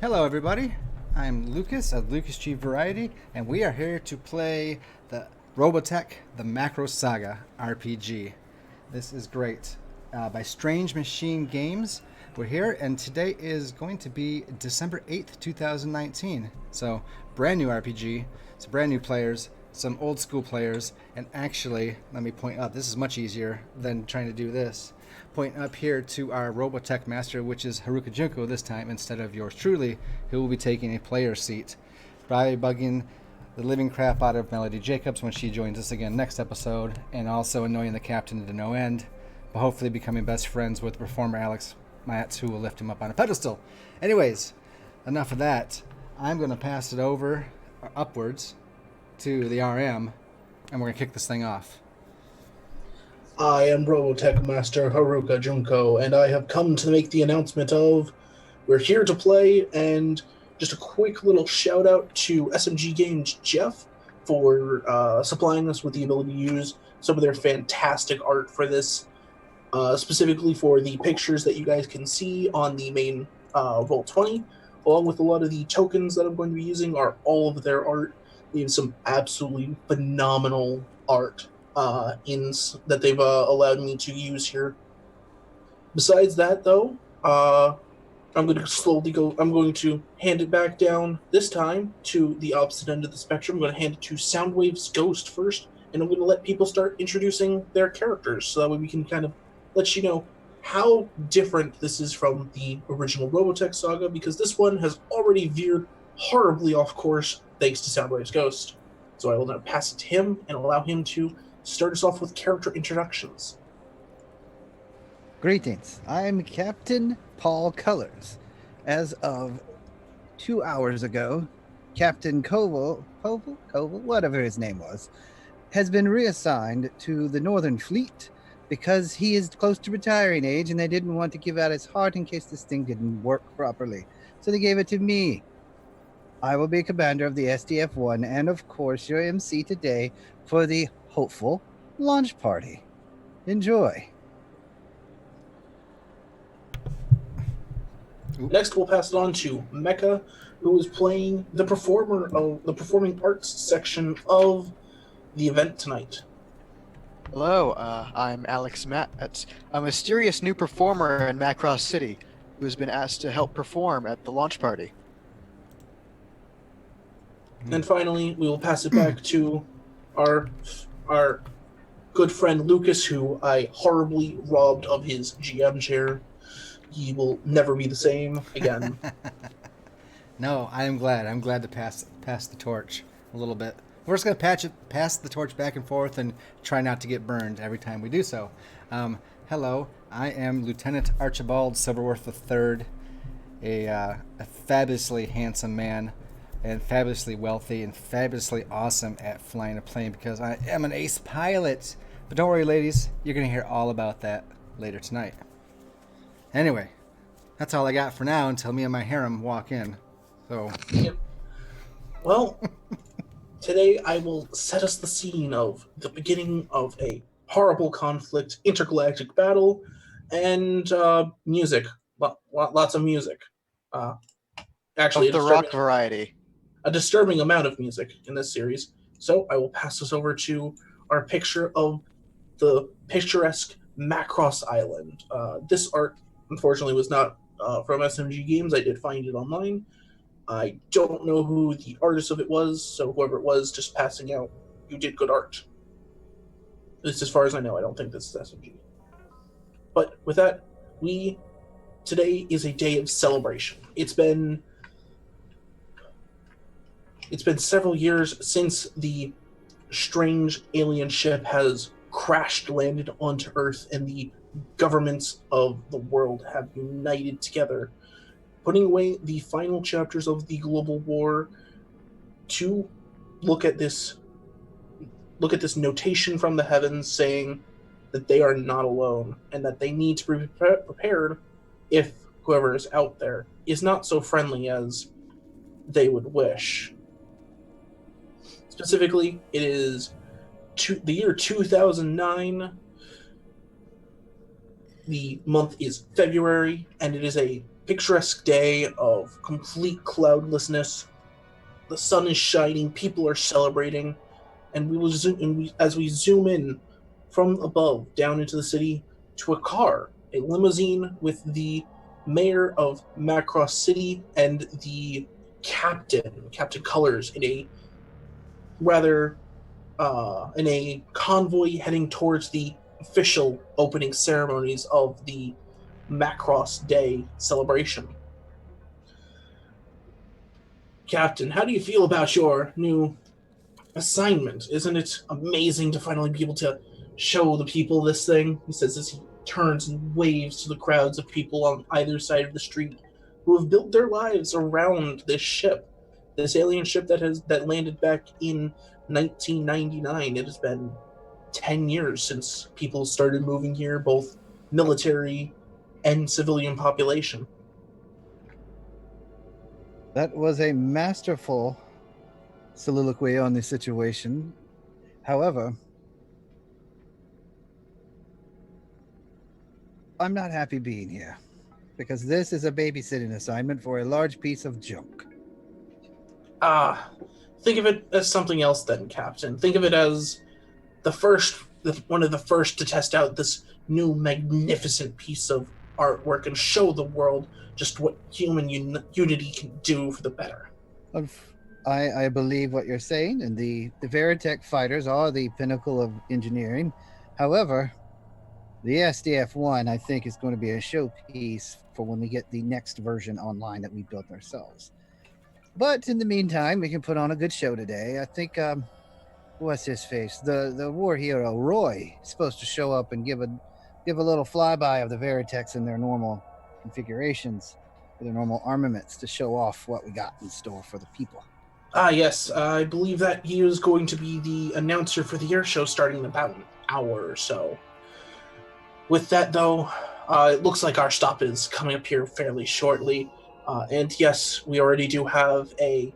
Hello, everybody. I'm Lucas of Lucasgvariety, and we are here to play the Robotech, the MACROSS SAGA RPG. This is great. By Strange Machine Games. We're here, and today is going to be December 8th, 2019. So, brand new RPG, some brand new players, some old school players, and actually, let me point out, this is much easier than trying to do this. Point up here to our Robotech master, which is Harukajunko this time instead of yours truly, who will be taking a player seat. Probably bugging the living crap out of Melody Jacobs when she joins us again next episode, and also annoying the captain to no end, but hopefully becoming best friends with performer Alex Matz, who will lift him up on a pedestal. Anyways, enough of that. I'm going to pass it over upwards to the RM, and we're going to kick this thing off. I am Robotech Master Harukajunko, and I have come to make the announcement of we're here to play, and just a quick little shout out to SMG Games Jeff for supplying us with the ability to use some of their fantastic art for this, specifically for the pictures that you guys can see on the main Roll20, along with a lot of the tokens that I'm going to be using are all of their art. They have some absolutely phenomenal art that they've allowed me to use here. Besides that, though, I'm going to slowly go. I'm going to hand it back down this time to the opposite end of the spectrum. I'm going to hand it to Soundwavesghost first, and I'm going to let people start introducing their characters, so that way we can kind of let you know how different this is from the original Robotech saga, because this one has already veered horribly off course thanks to Soundwavesghost. So I will now pass it to him and allow him to start us off with character introductions. Greetings. I'm Captain Paul Colors. As of 2 hours ago, Captain Koval, whatever his name was, has been reassigned to the Northern Fleet because he is close to retiring age and they didn't want to give out his heart in case this thing didn't work properly. So they gave it to me. I will be commander of the SDF-1 and, of course, your MC today for the hopeful launch party. Enjoy. Next, we'll pass it on to Mecha, who is playing the performer of the performing arts section of the event tonight. Hello, I'm Alex Matz, a mysterious new performer in Macross City who has been asked to help perform at the launch party. And finally, we will pass it back to our good friend Lucas, who I horribly robbed of his GM chair. He will never be the same again. No, I'm glad. I'm glad to pass the torch a little bit. We're just going to pass the torch back and forth and try not to get burned every time we do so. Hello, I am Lieutenant Archibald Silverworth III, a fabulously handsome man, and fabulously wealthy, and fabulously awesome at flying a plane because I am an ace pilot. But don't worry, ladies, you're going to hear all about that later tonight. Anyway, that's all I got for now until me and my harem walk in. So, Yep. Well, today I will set us the scene of the beginning of a horrible conflict, intergalactic battle, and music. Lots of music. Actually, Of the rock variety. a disturbing amount of music in this series. So I will pass this over to our picture of the picturesque Macross Island. This art, unfortunately, was not from SMG Games. I did find it online. I don't know who the artist of it was, so whoever it was, just passing out, you did good art. At least as far as I know, I don't think this is SMG. But with that, today is a day of celebration. It's been several years since the strange alien ship has landed onto Earth, and the governments of the world have united together, putting away the final chapters of the global war to look at this notation from the heavens saying that they are not alone and that they need to be prepared if whoever is out there is not so friendly as they would wish. Specifically, it is the year 2009. The month is February, and it is a picturesque day of complete cloudlessness. The sun is shining, people are celebrating, and as we zoom in from above down into the city to a car, a limousine with the mayor of Macross City and the Captain Colors rather in a convoy heading towards the official opening ceremonies of the Macross Day celebration. Captain, how do you feel about your new assignment? Isn't it amazing to finally be able to show the people this thing? He says as he turns and waves to the crowds of people on either side of the street who have built their lives around this ship, this alien ship that landed back in 1999. It has been 10 years since people started moving here, both military and civilian population. That was a masterful soliloquy on the situation. However, I'm not happy being here because this is a babysitting assignment for a large piece of junk. Think of it as something else then, Captain. Think of it as one of the first to test out this new magnificent piece of artwork and show the world just what human unity can do for the better. I believe what you're saying, and the Veritech fighters are the pinnacle of engineering. However, the SDF-1, I think, is going to be a showpiece for when we get the next version online that we built ourselves. But in the meantime, we can put on a good show today. I think, what's his face? The war hero, Roy, is supposed to show up and give a little flyby of the Veritechs in their normal configurations, their normal armaments, to show off what we got in store for the people. Yes, I believe that he is going to be the announcer for the air show starting in about an hour or so. With that, though, it looks like our stop is coming up here fairly shortly. And yes, we already do have a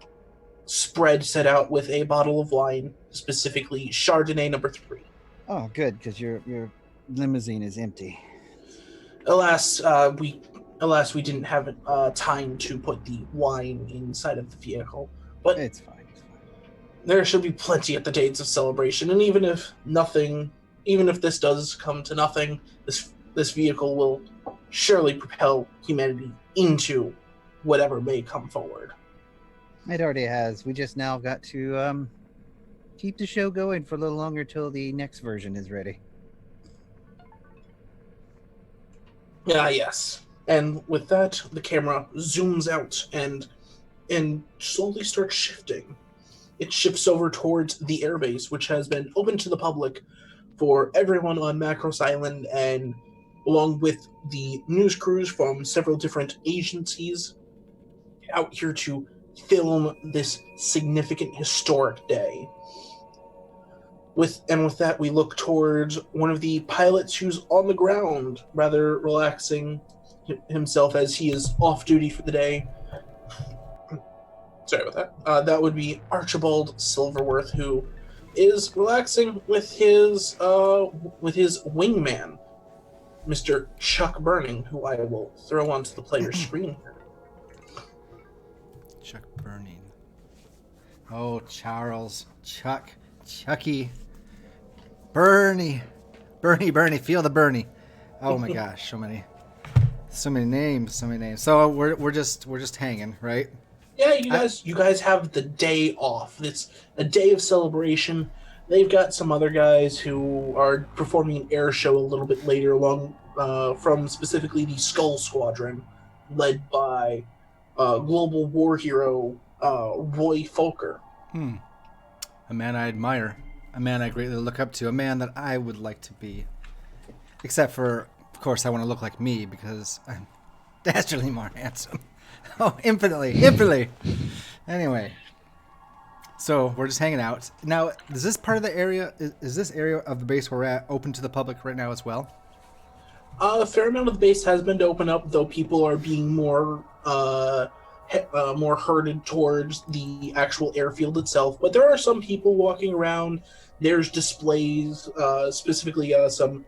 spread set out with a bottle of wine, specifically Chardonnay number 3. Oh, good, because your limousine is empty. Alas, we didn't have time to put the wine inside of the vehicle. But It's fine. there should be plenty at the dates of celebration, and even if this does come to nothing, this vehicle will surely propel humanity into whatever may come forward. It already has. We just now got to keep the show going for a little longer till the next version is ready. Yes. And with that, the camera zooms out and slowly starts shifting. It shifts over towards the airbase, which has been open to the public for everyone on Macross Island, and along with the news crews from several different agencies out here to film this significant historic day. With that, we look towards one of the pilots who's on the ground, rather relaxing himself as he is off duty for the day. Sorry about that. That would be Archibald Silverworth, who is relaxing with his wingman, Mr. Chuck Burning, who I will throw onto the player's screen here. Chuck Burning. Oh, Charles. Chucky. Bernie. Bernie. Feel the Bernie. Oh my gosh, so many names. So we're just hanging, right? Yeah, you guys have the day off. It's a day of celebration. They've got some other guys who are performing an air show a little bit later along from specifically the Skull Squadron, led by global war hero Roy Fokker. A man I admire. A man I greatly look up to. A man that I would like to be. Except for, of course, I want to look like me because I'm dastardly more handsome. Oh, infinitely. Anyway. So, we're just hanging out. Now, is this part of the area, is this area of the base we're at open to the public right now as well? A fair amount of the base has been opened up, though people are being more herded towards the actual airfield itself. But there are some people walking around. There's displays, specifically some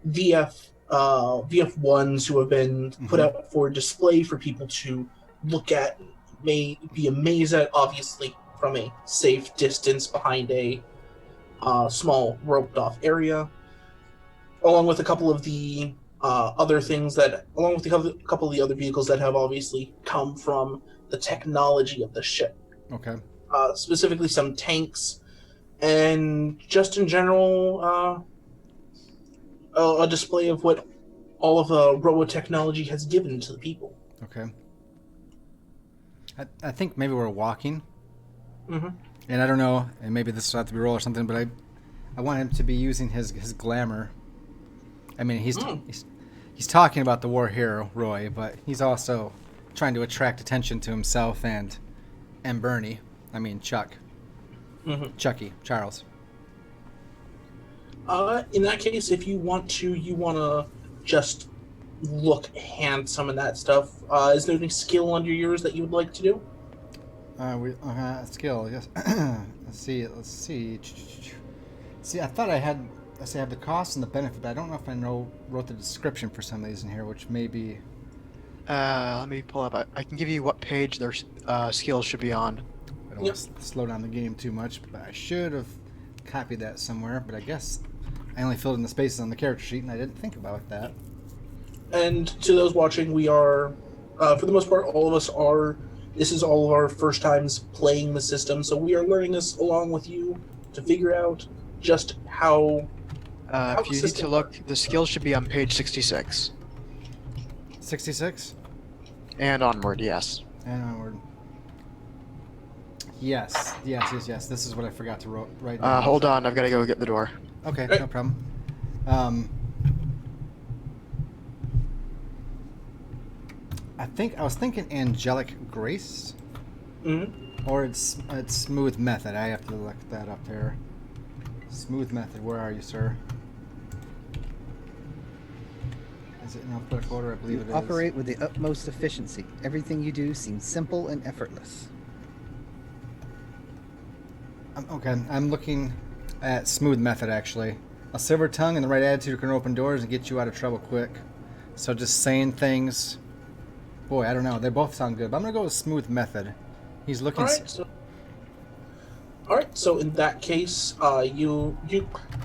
VF VF1s who have been put out for display for people to look at, may be amazed at, obviously from a safe distance behind a small roped off area, along with a couple of the other things that, along with a couple of the other vehicles that have obviously come from the technology of the ship. Okay. Specifically some tanks, and just in general, a display of what all of Robotechnology has given to the people. Okay. I think maybe we're walking. Mm-hmm. And I don't know, and maybe this will have to be roll or something, but I want him to be using his glamour. I mean, he's talking about the war hero, Roy, but he's also trying to attract attention to himself and Bernie. I mean, Chuck. Mm-hmm. Chucky. Charles. In that case, if you want to just look handsome and that stuff, is there any skill under yours that you would like to do? Skill, yes. Let's see. See, I thought I had the cost and the benefit, but I don't know if I wrote the description for some of these in here, which may be... Let me pull up. I can give you what page their skills should be on. I don't want to slow down the game too much, but I should have copied that somewhere, but I guess I only filled in the spaces on the character sheet, and I didn't think about that. And to those watching, we are, for the most part, all of us are... This is all of our first times playing the system, so we are learning this along with you to figure out just how if you need to look, the skills should be on page 66. 66? And onward, yes. And onward. Yes. This is what I forgot to write down. Hold on, I've got to go get the door. Okay, no problem. I was thinking angelic grace, or it's smooth method. I have to look that up there. Smooth method. Where are you, sir? Is it in alphabetical order? I believe it is. Operate with the utmost efficiency. Everything you do seems simple and effortless. Okay, I'm looking at smooth method actually. A silver tongue and the right attitude can open doors and get you out of trouble quick. So just saying things. Boy, I don't know. They both sound good, but I'm gonna go with smooth method. He's looking. All right. So in that case, you're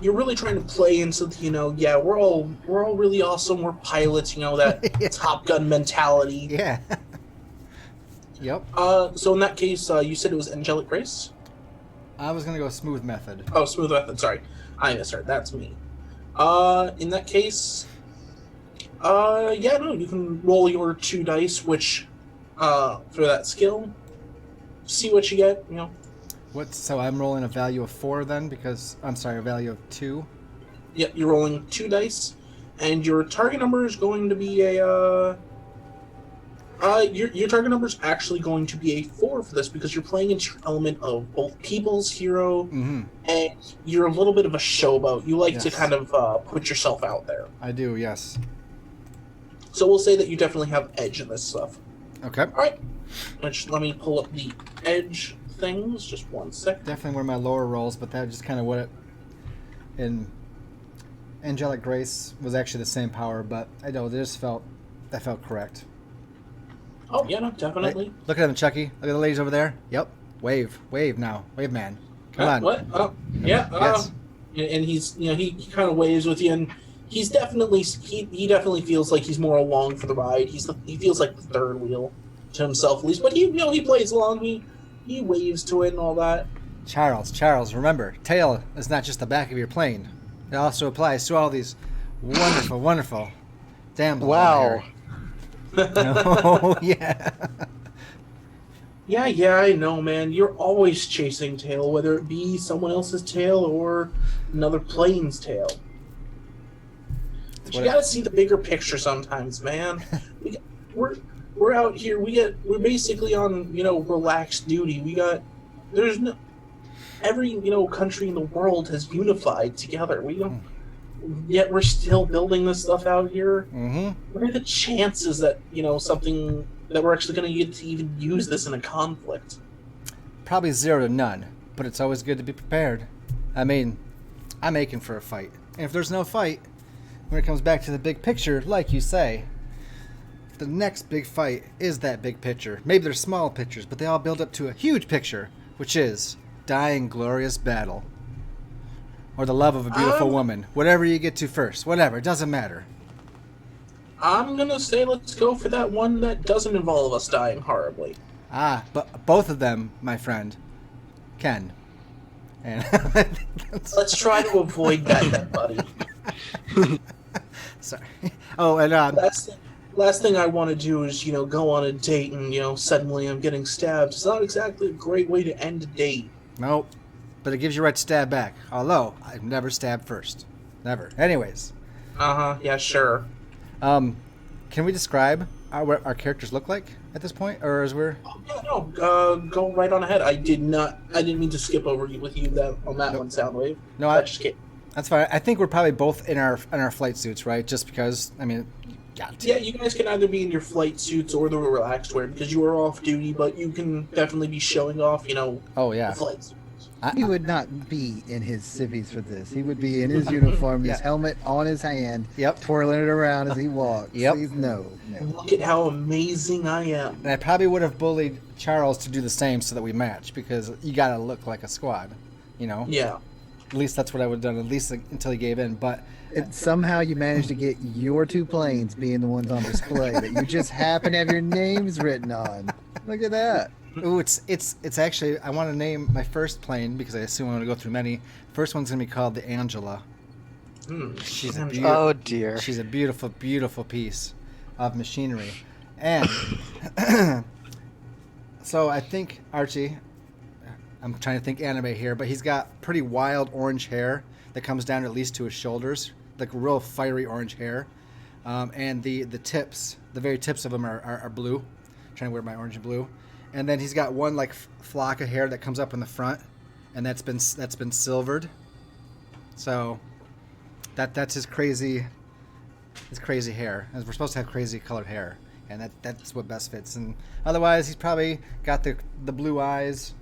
really trying to play into the, yeah, we're all really awesome. We're pilots, that Top Gun mentality. Yeah. Yep. So in that case, you said it was angelic grace. I was gonna go smooth method. Oh, smooth method. Sorry, I misheard. That's me. In that case. You can roll your 2 dice, which, for that skill, see what you get, So I'm rolling a value of 4 then, a value of 2? Yeah, you're rolling 2 dice, and your target number is going to be your target number is actually going to be a 4 for this, because you're playing into your element of both people's hero, and you're a little bit of a showboat. You like to kind of put yourself out there. I do, yes. So we'll say that you definitely have edge in this stuff. Okay. All right. Let me pull up the edge things. Just 1 sec. Definitely one of my lower rolls, but that just kind of what it... In Angelic Grace was actually the same power, but I know that felt correct. Oh, yeah, no, definitely. Hey, look at them, Chucky. Look at the ladies over there. Yep. Wave now. Wave man. Come on. What? Yeah. Yes. And he's, he kind of waves with you, and he's definitely he definitely feels like he's more along for the ride. He feels like the third wheel to himself at least, but he plays along. He waves to it and all that. Charles, remember, tail is not just the back of your plane. It also applies to all these wonderful damsels. Wow. Oh yeah. Yeah, I know, man. You're always chasing tail, whether it be someone else's tail or another plane's tail. But you gotta see the bigger picture sometimes, man. We're out here. We're basically on relaxed duty. Every country in the world has unified together. Yet we're still building this stuff out here. What are the chances that something that we're actually going to get to even use this in a conflict? Probably 0 to none. But it's always good to be prepared. I mean, I'm aching for a fight, and if there's no fight, when it comes back to the big picture, like you say, the next big fight is that big picture. Maybe they're small pictures, but they all build up to a huge picture, which is dying glorious battle. Or the love of a beautiful woman. Whatever you get to first. Whatever. It doesn't matter. I'm going to say let's go for that one that doesn't involve us dying horribly. But both of them, my friend, can. And let's try to avoid that then, buddy. Sorry. Oh, and last thing I want to do is, go on a date and, suddenly I'm getting stabbed. It's not exactly a great way to end a date. Nope. But it gives you right to stab back. Although, I've never stabbed first. Never. Anyways. Yeah, sure. Can we describe what our characters look like at this point? Or as we're... Yeah, no, go right on ahead. I didn't mean to skip over with you on that one, Soundwave. No, that's fine. I think we're probably both in our flight suits, right? Just because, I mean... Yeah, you guys can either be in your flight suits or the relaxed wear because you are off duty, but you can definitely be showing off, Oh, yeah. the flight suits. He would not be in his civvies for this. He would be in his uniform, his helmet on his hand, twirling it around as he walks. Yep. Please, no. Look at how amazing I am. And I probably would have bullied Charles to do the same so that we match, because you gotta look like a squad, Yeah. At least that's what I would have done, at least until he gave in, but... Somehow you managed to get your two planes being the ones on display that you just happen to have your names written on. Look at that. Ooh, it's actually, I want to name my first plane, because I assume I'm going to go through many. First one's going to be called the Angela. She's Oh, dear. She's a beautiful, beautiful piece of machinery. And so I think Archie, I'm trying to think anime here, but he's got pretty wild orange hair that comes down at least to his shoulders, like real fiery orange hair. And the tips, the very tips of them are blue. I'm trying to wear my orange and blue. And then he's got one like flock of hair that comes up in the front, and that's been silvered. So that's his crazy hair. As we're supposed to have crazy colored hair, and that's what best fits. And otherwise, he's probably got the blue eyes.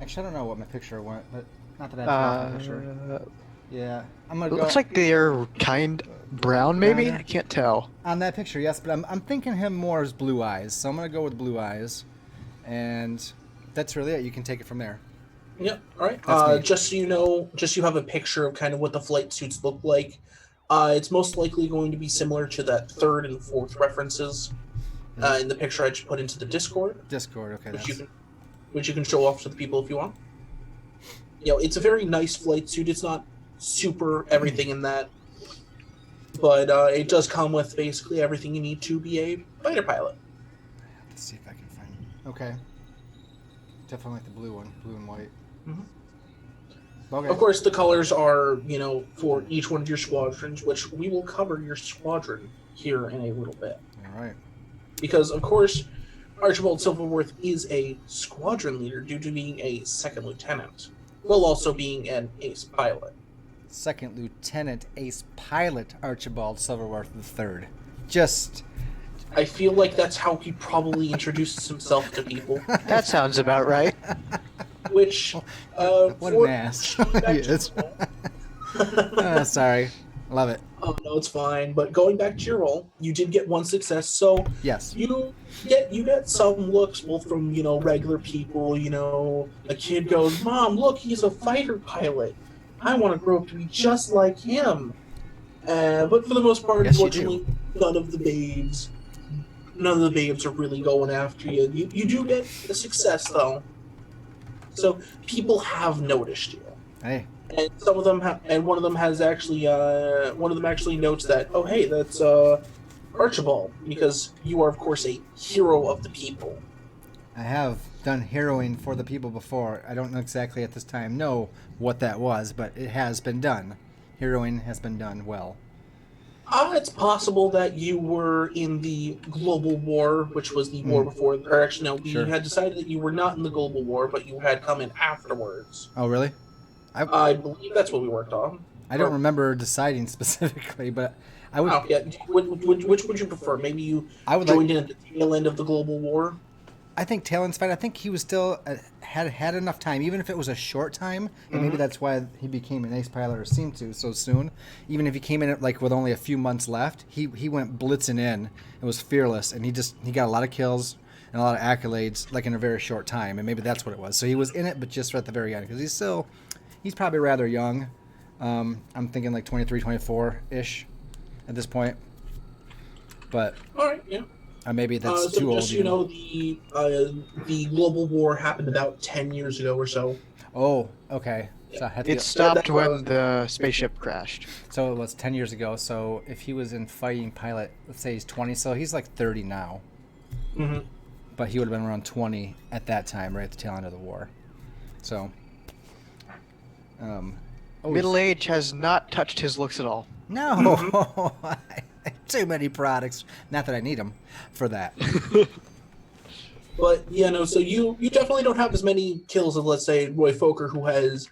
Actually, I don't know what my picture went, but not that I have my picture. Yeah, I'm gonna It go. looks like they're kind brown, maybe. I can't tell. On that picture, yes, but I'm thinking him more as blue eyes, so I'm gonna go with blue eyes, and that's really it. You can take it from there. Yep. All right. Just so you know, just so you have a picture of kind of what the flight suits look like. It's most likely going to be similar to that third and fourth references in the picture I just put into the Discord. Okay. Which you can show off to the people if you want. It's a very nice flight suit. It's not super everything in that, but it does come with basically everything you need to be a fighter pilot. Let's see if I can find it. Okay. Definitely like the blue one, blue and white. Mm-hmm. Okay. Of course, the colors are, for each one of your squadrons, which we will cover your squadron here in a little bit. All right. Because, of course, Archibald Silverworth is a squadron leader due to being a second lieutenant, while also being an ace pilot. Second Lieutenant Ace Pilot Archibald Silverworth III. Just... I feel like that's how he probably introduces himself to people. That sounds about right. Which, what an ass. He is. Sorry. Love it. Oh, no, it's fine. But going back to your role, you did get one success, so... Yes. You get some looks, both from, regular people, a kid goes, "Mom, look, he's a fighter pilot. I want to grow up to be just like him." But for the most part, yes, unfortunately, none of the babes are really going after you. You do get a success, though. So people have noticed you. Hey. And some of them one of them actually notes that, "Oh, hey, that's Archibald," because you are, of course, a hero of the people. I have done heroing for the people before. I don't know exactly at this time know what that was, but it has been done. Heroing has been done well. It's possible that you were in the Global War, which was the war before, or actually no, we had decided that you were not in the Global War, but you had come in afterwards. Oh, really? I believe that's what we worked on. I don't remember deciding specifically, but I would... Oh, yeah. Which would you prefer? Maybe you joined in at the tail end of the Global War? I think Talon's fight. I think he was still had enough time, even if it was a short time, and maybe that's why he became an ace pilot or seemed to so soon. Even if he came in with only a few months left, he went blitzing in. It was fearless, and he got a lot of kills and a lot of accolades in a very short time, and maybe that's what it was. So he was in it, but just at the very end because he's probably rather young. I'm thinking 23, 24 ish at this point, but all right, yeah. Maybe that's too old. Just the global war happened about 10 years ago or so. Oh, okay. So it stopped when the spaceship crashed. So it was 10 years ago. So if he was in fighting pilot, let's say he's 20, so he's 30 now. Mm-hmm. But he would have been around 20 at that time, right at the tail end of the war. So, middle age has not touched his looks at all. No, too many products. Not that I need them for that. But yeah, no. So you definitely don't have as many kills as, let's say, Roy Fokker, who has,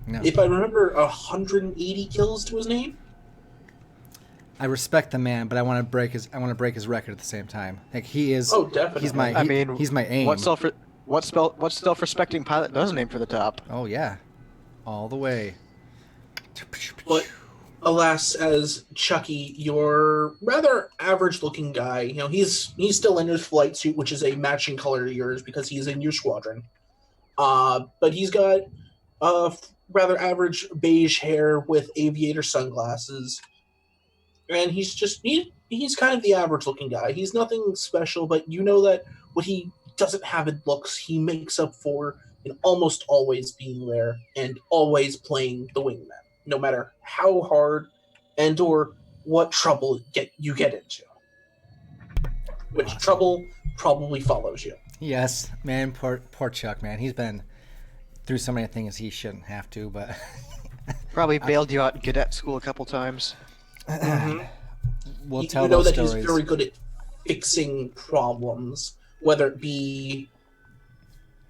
if I remember, 180 kills to his name. I respect the man, but I want to break his record at the same time. He is. Oh, definitely. He's my aim. What self-respecting pilot doesn't aim for the top? Oh yeah, all the way. But alas, as Chucky, your rather average-looking guy, he's still in his flight suit, which is a matching color to yours because he's in your squadron. But he's got rather average beige hair with aviator sunglasses, and he's kind of the average-looking guy. He's nothing special, but you know that what he doesn't have in looks, he makes up for in almost always being there and always playing the wingman, no matter how hard and or what trouble you get into. Which awesome. Trouble probably follows you. Yes, man, poor Chuck, man. He's been through so many things he shouldn't have to, but... Probably bailed you out in cadet school a couple times. Mm-hmm. We'll tell those stories. He's very good at fixing problems, whether it be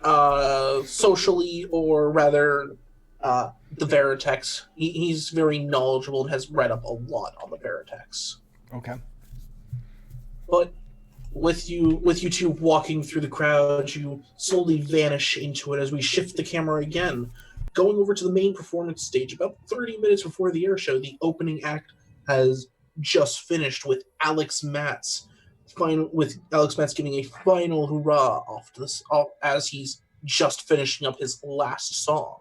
socially or rather... the Veritex. He's very knowledgeable and has read up a lot on the Veritex. Okay. But with you two walking through the crowd, you slowly vanish into it as we shift the camera again, going over to the main performance stage. About 30 minutes before the air show, the opening act has just finished with Alex Matz giving a final hurrah as he's just finishing up his last song.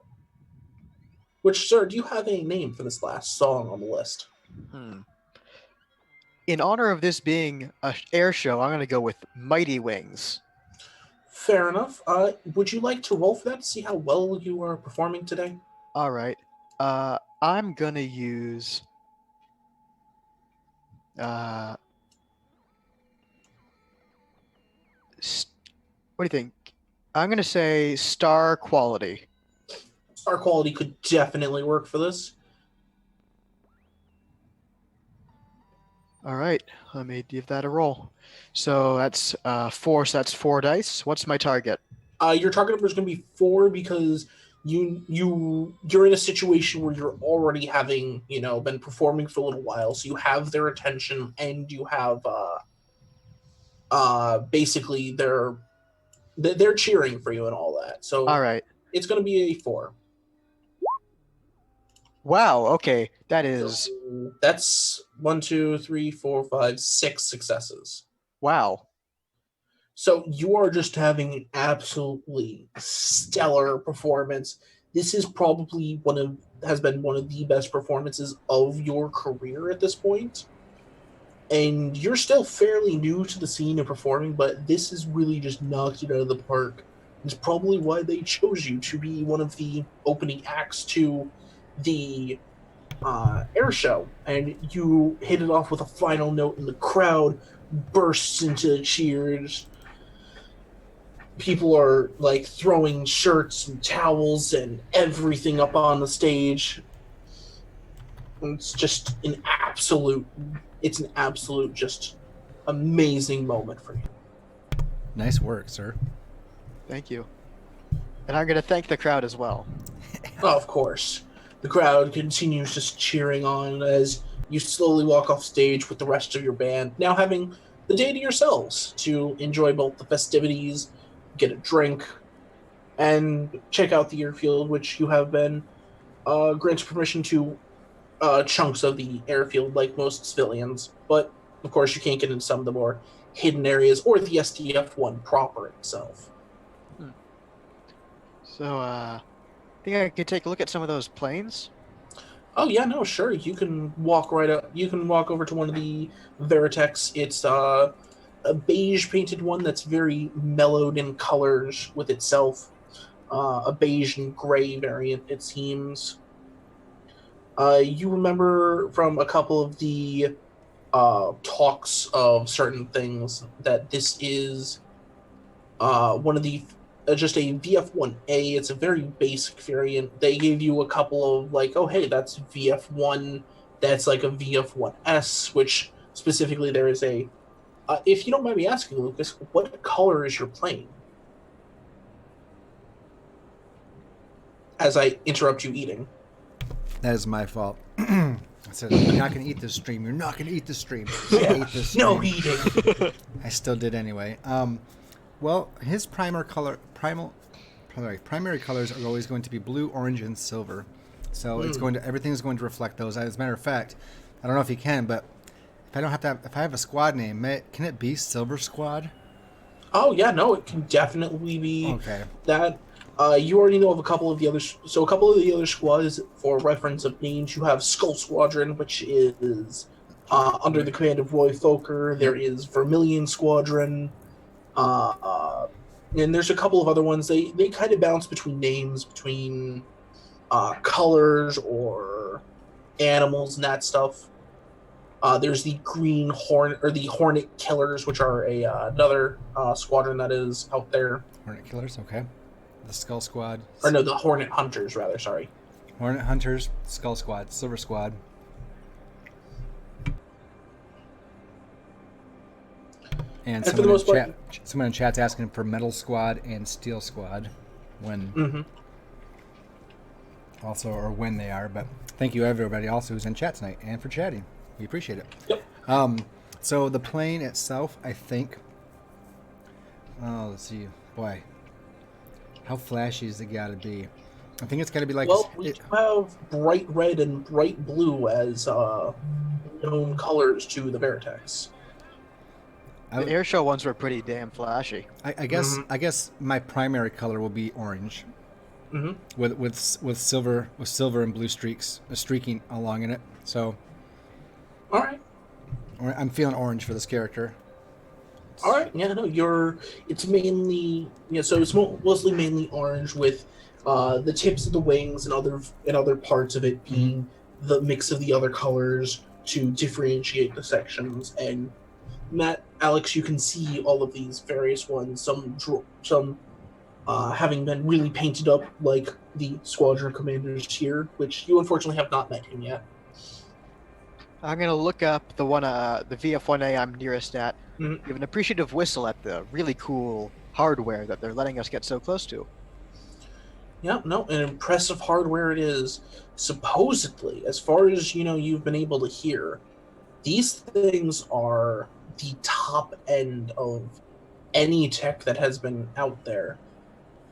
Which, sir, do you have a name for this last song on the list? In honor of this being an air show, I'm going to go with Mighty Wings. Fair enough. Would you like to roll for that to see how well you are performing today? All right. I'm going to use... what do you think? I'm going to say star quality. Star quality could definitely work for this. All right, let me give that a roll. So that's 4. So that's 4 dice. What's my target? Your target number is going to be 4 because you're in a situation where you're already having been performing for a little while, so you have their attention and you have basically they're cheering for you and all that. So all right, it's going to be a 4. Wow. Okay, that is. So that's 1, 2, 3, 4, 5, 6 successes. Wow. So you are just having an absolutely stellar performance. This is probably has been one of the best performances of your career at this point. And you're still fairly new to the scene of performing, but this has really just knocked it out of the park. It's probably why they chose you to be one of the opening acts to the air show, and you hit it off with a final note, and the crowd bursts into cheers. People are throwing shirts and towels and everything up on the stage. It's just an absolute just amazing moment for you. Nice work, sir. Thank you. And I'm going to thank the crowd as well. Oh, of course. The crowd continues just cheering on as you slowly walk off stage with the rest of your band, now having the day to yourselves to enjoy both the festivities get a drink, and check out the airfield, which you have been granted permission to chunks of the airfield like most civilians. But, of course, you can't get into some of the more hidden areas or the SDF-1 proper itself. So, think I could take a look at some of those planes? Oh yeah, no, sure. You can walk right up. You can walk over to one of the Veritechs. It's a beige painted one that's very mellowed in colors with itself. A beige and gray variant, it seems. You remember from a couple of the talks of certain things that this is one of the just a VF1A. It's a very basic variant. They gave you a couple of like, oh hey, that's VF1. That's like a VF1S, which specifically there is a. If you don't mind me asking, Lucas, what color is your plane? As I interrupt you eating. That is my fault. I said, you're not going to eat this stream. You're not going to eat this stream. I ate this stream. No eating. I still did anyway. Well, his primary colors are always going to be blue, orange, and silver. So it's going to everything is going to reflect those. As a matter of fact, I don't know if you can, but if I have a squad name, can it be Silver Squad? Oh yeah, no, it can definitely be okay. That. You already know of a couple of the others. So a couple of the other squads, for reference of names, you have Skull Squadron, which is under the command of Roy Foker. There is Vermilion Squadron. And there's a couple of other ones. They kind of bounce between names, between colors or animals and that stuff. There's the Green Horn or the Hornet Killers, which are another squadron that is out there. Hornet Killers, okay. The Skull Squad. Or no, the Hornet Hunters, rather. Sorry. Hornet Hunters, Skull Squad, Silver Squad. And for the most part, someone in chat's asking for Metal Squad and Steel Squad when also or when they are. But thank you everybody also who's in chat tonight and for chatting. We appreciate it. Yep. So the plane itself, I think. Oh, let's see. Boy, how flashy has it got to be? I think it's got to be like. Well, we have bright red and bright blue as known colors to the Veritechs. The airshow ones were pretty damn flashy. I guess my primary color will be orange, with silver and blue streaks streaking along in it. So, all right, I'm feeling orange for this character. All right, yeah, no, it's mainly so it's mostly mainly orange with the tips of the wings and other parts of it being the mix of the other colors to differentiate the sections. And Matt, Alex, you can see all of these various ones. Some having been really painted up like the squadron commanders here, which you unfortunately have not met him yet. I'm gonna look up the one, the VF1A I'm nearest at. Mm-hmm. Give an appreciative whistle at the really cool hardware that they're letting us get so close to. Yeah, no, an impressive hardware it is. Supposedly, as far as you've been able to hear, these things are the top end of any tech that has been out there,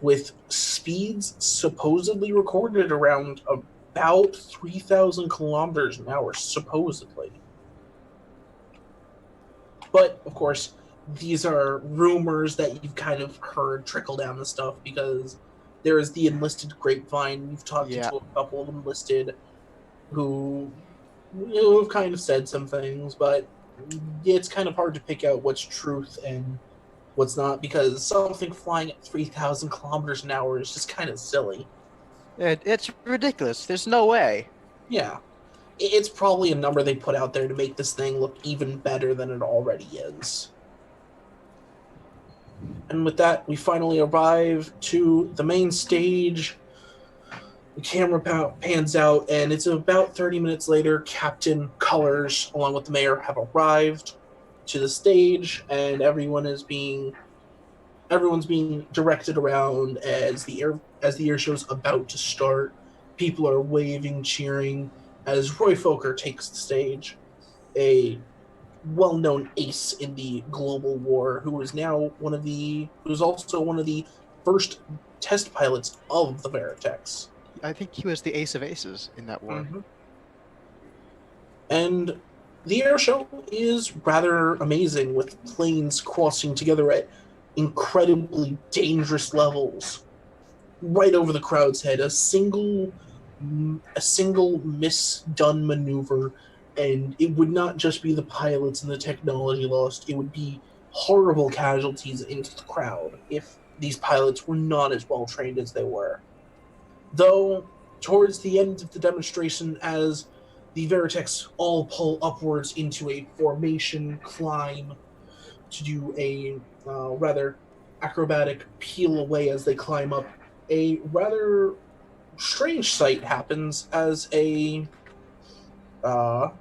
with speeds supposedly recorded around about 3,000 kilometers an hour, supposedly. But, of course, these are rumors that you've kind of heard trickle down the stuff, because there is the enlisted grapevine. We've talked to a couple of enlisted who have kind of said some things, but it's kind of hard to pick out what's truth and what's not, because something flying at 3,000 kilometers an hour is just kind of silly. It's ridiculous. There's no way. Yeah. It's probably a number they put out there to make this thing look even better than it already is. And with that, we finally arrive to the main stage. The camera pans out, and it's about 30 minutes later. Captain Colors, along with the mayor, have arrived to the stage, and everyone's being directed around as the air show's about to start. People are waving, cheering as Roy Foker takes the stage. A well-known ace in the global war, who is now who's also one of the first test pilots of the Veritex. I think he was the ace of aces in that war. Mm-hmm. And the air show is rather amazing, with planes crossing together at incredibly dangerous levels, right over the crowd's head. A single misdone maneuver, and it would not just be the pilots and the technology lost. It would be horrible casualties into the crowd if these pilots were not as well trained as they were. Though, towards the end of the demonstration, as the Veritex all pull upwards into a formation climb to do a rather acrobatic peel away as they climb up, a rather strange sight happens as my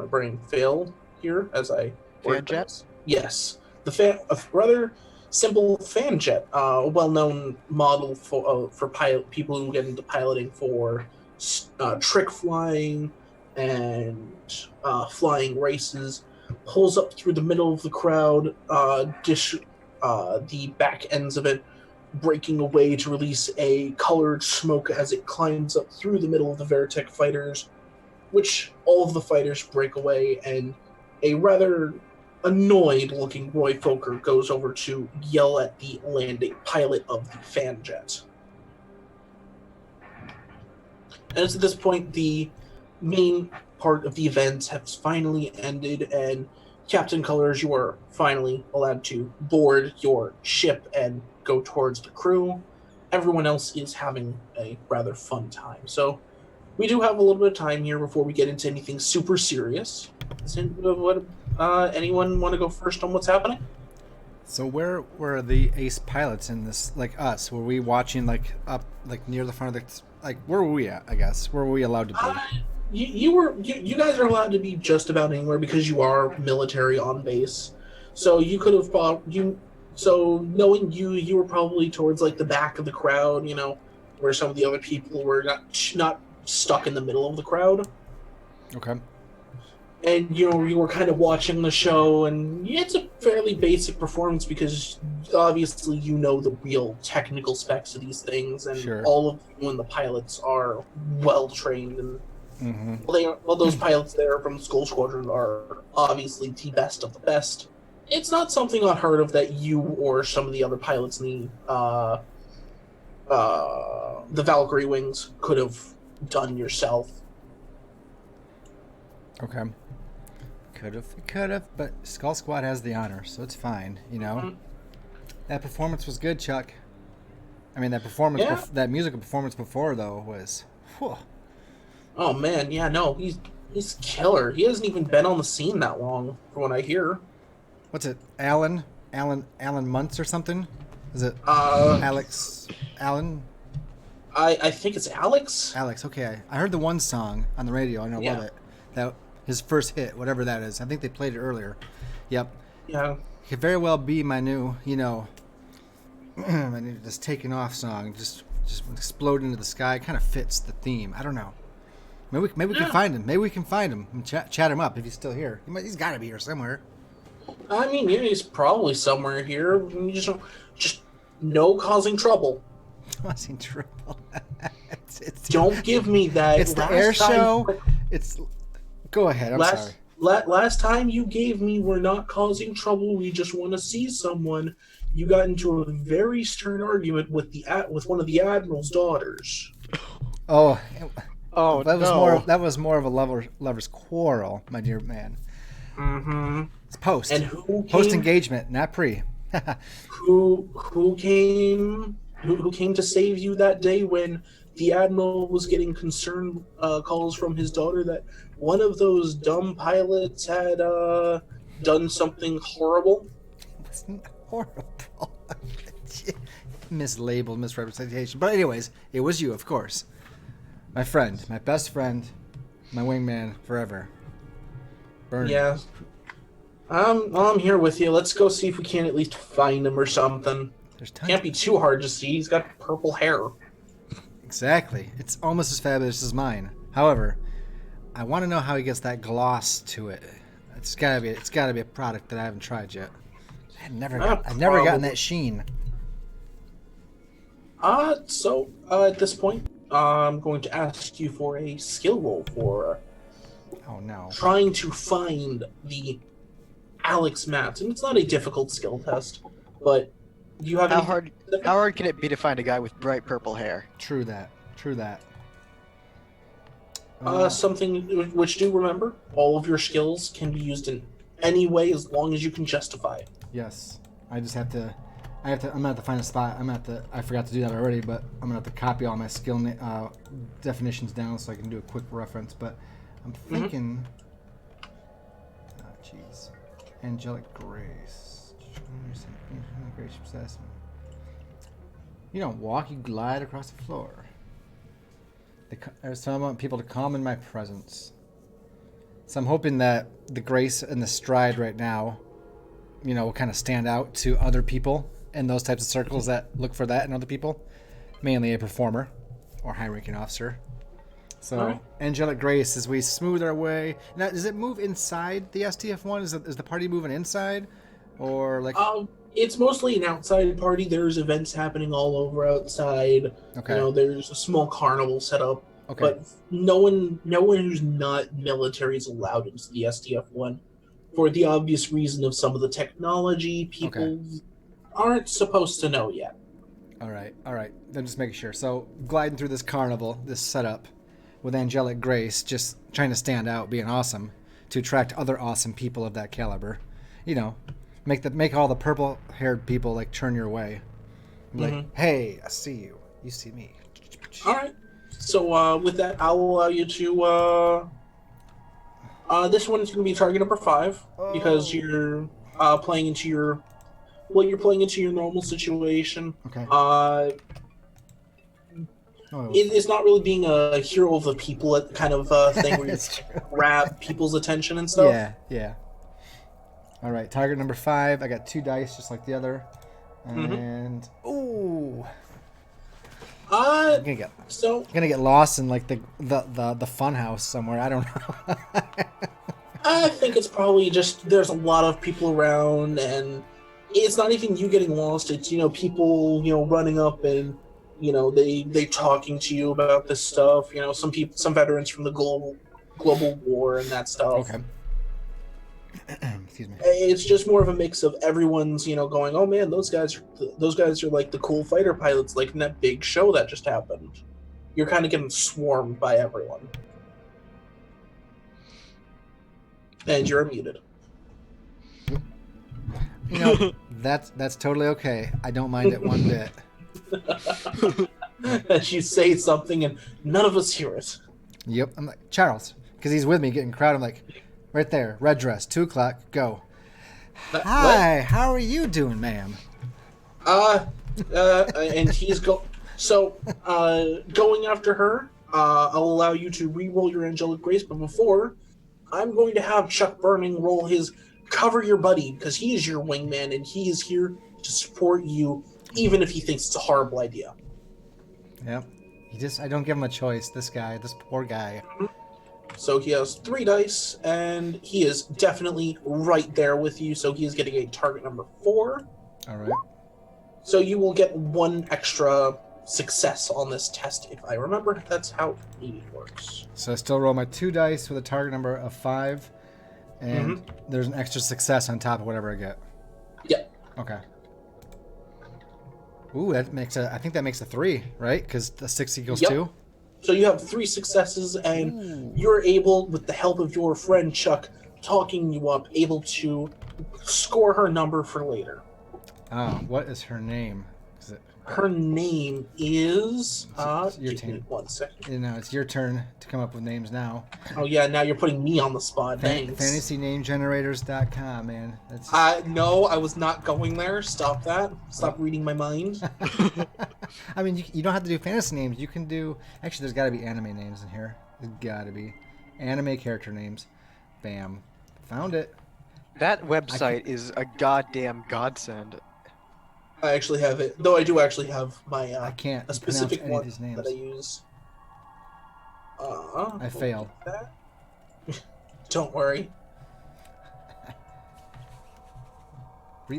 brain failed here as I Fan jet? Yes, a rather simple fan jet, a well-known model for people who get into piloting for trick flying and flying races, pulls up through the middle of the crowd, the back ends of it breaking away to release a colored smoke as it climbs up through the middle of the Veritech fighters, which all of the fighters break away, and a rather annoyed-looking Roy Fokker goes over to yell at the landing pilot of the fan jet. And it's at this point the main part of the event has finally ended, and Captain Colors, you are finally allowed to board your ship and go towards the crew. Everyone else is having a rather fun time. So we do have a little bit of time here before we get into anything super serious. Anyone want to go first on what's happening? So where were the ace pilots in this, like us? Were we watching like up, like near the front of the, like where were we at, I guess? Where were we allowed to be? You guys are allowed to be just about anywhere because you are military on base. So you could have so knowing you were probably towards like the back of the crowd, where some of the other people were not stuck in the middle of the crowd. Okay. And you were kind of watching the show, and it's a fairly basic performance because obviously the real technical specs of these things, and sure. all of you and the pilots are well trained, and those pilots there from the Skull Squadron are obviously the best of the best. It's not something unheard of that you or some of the other pilots in the Valkyrie Wings could have done yourself. Okay. Could have, but Skull Squad has the honor, so it's fine, Mm-hmm. That performance was good, Chuck. I mean, that performance, Yeah. that musical performance before, though, was... Whew. Oh, man, yeah, no, he's killer. He hasn't even been on the scene that long, from what I hear. What's it? Alan Muntz or something? Is it Alex? Alan? I think it's Alex. Alex, okay. I heard the one song on the radio, and I love it. That his first hit, whatever that is. I think they played it earlier. Yep. Yeah. It could very well be my new, my new just taking off song. Just explode into the sky. Kind of fits the theme. I don't know. Maybe we can find him. Maybe we can find him and chat him up if he's still here. He's got to be here somewhere. I mean, yeah, he's probably somewhere here. You just no causing trouble. Causing trouble. Don't give me that. It's the air show. It's. Go ahead. I'm sorry. Last time you gave me we're not causing trouble. We just want to see someone. You got into a very stern argument with one of the admiral's daughters. Oh, that was more of a lover's quarrel, my dear man. Mm-hmm. It's post. And post engagement, not pre. who came to save you that day when the admiral was getting concerned calls from his daughter that one of those dumb pilots had done something horrible? It wasn't horrible. Mislabeled, misrepresentation. But anyways, it was you, of course. My friend, my best friend, my wingman forever. Bernie. Yeah. I'm here with you. Let's go see if we can at least find him or something. Can't be too hard to see. He's got purple hair. Exactly. It's almost as fabulous as mine. However, I want to know how he gets that gloss to it. It's gotta be a product that I haven't tried yet. I've never gotten Probably. that sheen. So at this point, I'm going to ask you for a skill roll for Oh no. trying to find the Alex maps, and it's not a difficult skill test, but do you have How any? hard can it be to find a guy with bright purple hair? True that. Something which do remember, all of your skills can be used in any way as long as you can justify it. Yes. I'm gonna have to find a spot. I forgot to do that already, but I'm gonna have to copy all my skill definitions down so I can do a quick reference. But I'm thinking, jeez, angelic grace. Grace possessment. You don't walk, you glide across the floor. So I want people to come in my presence. So I'm hoping that the grace and the stride right now, will kind of stand out to other people in those types of circles that look for that in other people. Mainly a performer or high-ranking officer. So angelic grace as we smooth our way. Now, does it move inside the STF-1? Is the party moving inside, or like? It's mostly an outside party. There's events happening all over outside. Okay. There's a small carnival set up. Okay. But no one who's not military is allowed into the STF-1 for the obvious reason of some of the technology people aren't supposed to know yet. All right. I'm just making sure. So gliding through this carnival, this setup with angelic grace, just trying to stand out, being awesome, to attract other awesome people of that caliber. Make all the purple-haired people like turn your way. Like, hey, I see you. You see me. All right. So with that, I'll allow you to. This one's going to be target number 5 because you're playing into your. Well, you're playing into your normal situation. Okay. It's not really being a hero of the people kind of thing where you grab people's attention and stuff. Yeah. All right, target number 5. I got 2 dice, just like the other, and ooh, I'm gonna get lost in like the fun house somewhere. I don't know. I think it's probably just there's a lot of people around, and it's not even you getting lost. It's people running up and they talking to you about this stuff. Some veterans from the global war and that stuff. Okay. Excuse me. It's just more of a mix of everyone's, going, oh man, those guys are like the cool fighter pilots, like in that big show that just happened. You're kind of getting swarmed by everyone. And you're muted. That's totally okay. I don't mind it one bit. As you say something and none of us hear it. Yep. I'm like, Charles, because he's with me getting crowded. I'm like, right there, red dress, 2 o'clock, go. Hi, what? How are you doing, ma'am? And he's going after her. I'll allow you to re-roll your angelic grace, but before, I'm going to have Chuck Burning roll his cover your buddy because he is your wingman and he is here to support you, even if he thinks it's a horrible idea. Yep. I don't give him a choice. This poor guy. So he has 3 dice, and he is definitely right there with you. So he is getting a target number 4. All right. So you will get 1 extra success on this test, if I remember. That's how it works. So I still roll my 2 dice with a target number of 5, and there's an extra success on top of whatever I get. Yeah. Okay. Ooh, I think that makes a 3, right? Because the 6 equals 2. So you have 3 successes, and you're able, with the help of your friend Chuck, talking you up, able to score her number for later. Oh, what is her name? Her name is... your turn. Give me 1 second. It's your turn to come up with names now. Oh yeah, now you're putting me on the spot. Thanks. FantasyNameGenerators.com, man. No, I was not going there. Stop that. Stop reading my mind. I mean, you don't have to do fantasy names. You can do... Actually, there's got to be anime names in here. There's got to be. Anime character names. Bam. Found it. That website is a goddamn godsend. I actually have it. Though I do actually have my I can't a specific pronounce any one of these names. that I use. I failed. Don't worry.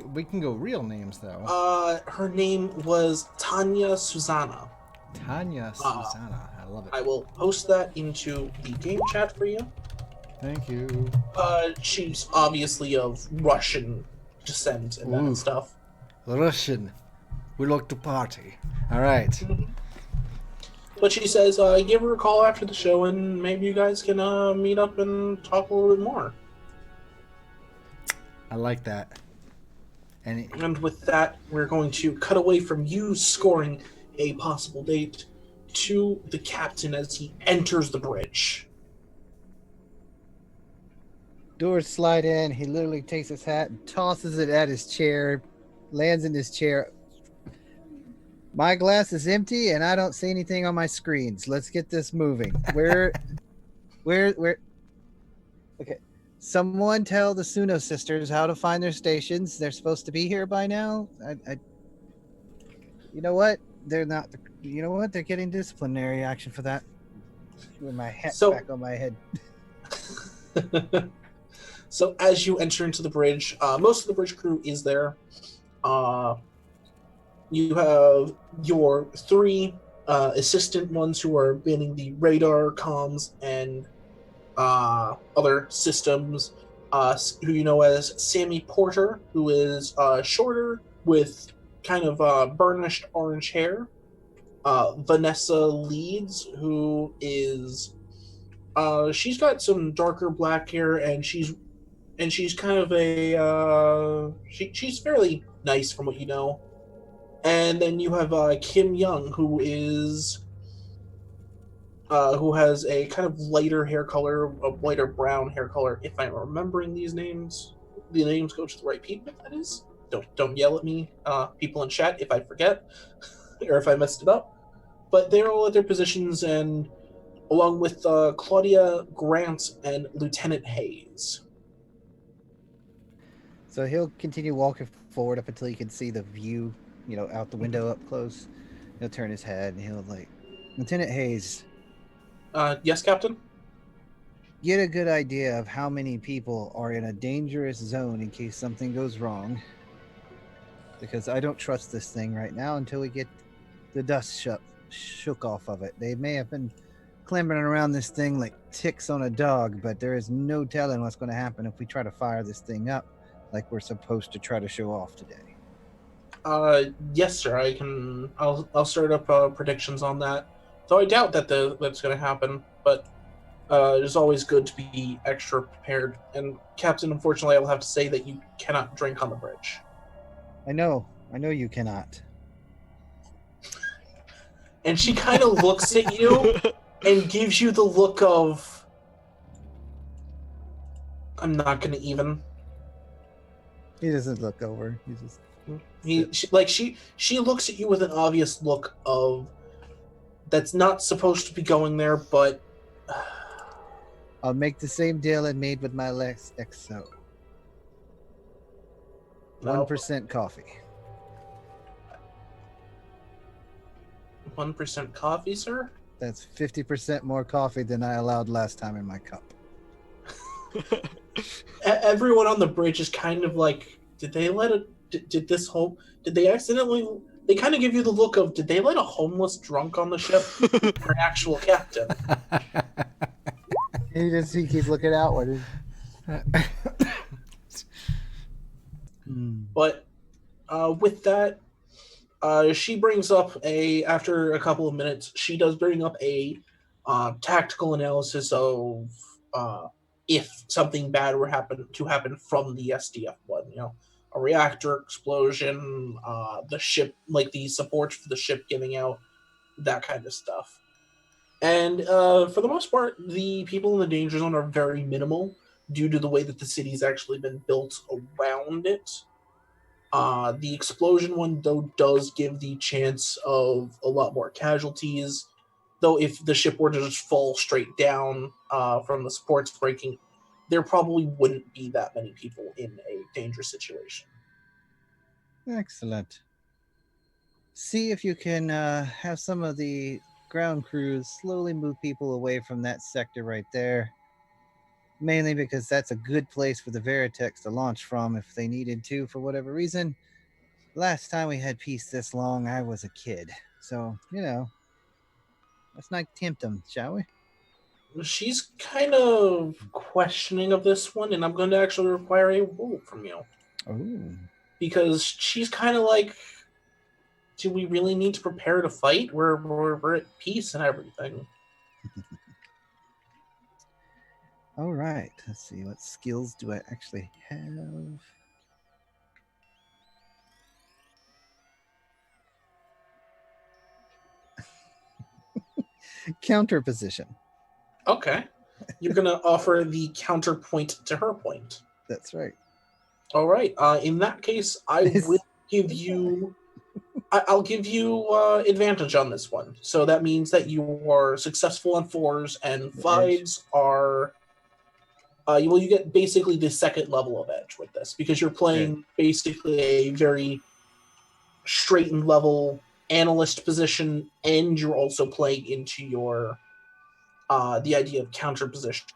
We can go real names though. Her name was Tanya Susanna. Tanya Susanna. I love it. I will post that into the game chat for you. Thank you. She's obviously of Russian descent and Ooh. that stuff. Russian. We like to party. All right. But she says, give her a call after the show and maybe you guys can meet up and talk a little bit more. I like that. And with that, we're going to cut away from you scoring a possible date to the captain as he enters the bridge. Doors slide in. He literally takes his hat and tosses it at his chair, lands in his chair. My glass is empty and I don't see anything on my screens. Let's get this moving. Where? Okay. Someone tell the Suno sisters how to find their stations. They're supposed to be here by now. You know what? They're not. You know what? They're getting disciplinary action for that. With my hat back on my head. So as you enter into the bridge, most of the bridge crew is there. You have your three assistant ones who are manning the radar, comms, and other systems, who you know as Sammy Porter, who is shorter with kind of burnished orange hair. Vanessa Leeds, who is she's got some darker black hair, and she's kind of a she's fairly nice from what you know. And then you have Kim Young, who is who has a kind of lighter hair color, a lighter brown hair color. If I'm remembering these names, the names go to the right people. That is, don't yell at me, people in chat, if I forget or if I messed it up. But they're all at their positions, and along with Claudia Grant and Lieutenant Hayes. So he'll continue walking forward up until he can see the view, out the window up close. He'll turn his head and he'll Lieutenant Hayes. Yes, Captain? Get a good idea of how many people are in a dangerous zone in case something goes wrong. Because I don't trust this thing right now until we get the dust shook off of it. They may have been clambering around this thing like ticks on a dog, but there is no telling what's going to happen if we try to fire this thing up like we're supposed to try to show off today. Yes, sir. I'll start up predictions on that. Though I doubt that that's going to happen, but it's always good to be extra prepared. And Captain, unfortunately, I will have to say that you cannot drink on the bridge. I know you cannot. And she kind of looks at you and gives you the look of, I'm not going to even. He doesn't look over. She looks at you with an obvious look of, that's not supposed to be going there, but I'll make the same deal I made with my last XO. 1% coffee. 1% coffee, sir? That's 50% more coffee than I allowed last time in my cup. Everyone on the bridge is kind of like, did they accidentally, they kind of give you the look of, did they let a homeless drunk on the ship or an actual captain? He keeps looking outward. But with that, she brings up after a couple of minutes, she does bring up a tactical analysis of if something bad were to happen from the SDF-1, a reactor explosion, the ship, like the support for the ship giving out, that kind of stuff. And for the most part, the people in the danger zone are very minimal due to the way that the city's actually been built around it. The explosion one, though, does give the chance of a lot more casualties. Though if the ship were to just fall straight down from the supports breaking, there probably wouldn't be that many people in a dangerous situation. Excellent. See if you can have some of the ground crews slowly move people away from that sector right there. mainly because that's a good place for the Veritex to launch from if they needed to for whatever reason. Last time we had peace this long, I was a kid. So, let's not tempt them, shall we? She's kind of questioning of this one, and I'm going to actually require a roll from you. Oh. Because she's kind of like, do we really need to prepare to fight? We're at peace and everything. All right. Let's see. What skills do I actually have? Counter position. Okay. You're going to offer the counterpoint to her point. That's right. All right. In that case, I will give you... I'll give you advantage on this one. So that means that you are successful on 4s, and 5s are... you get basically the second level of edge with this, because you're playing basically a very straight and level analyst position, and you're also playing into your the idea of counter position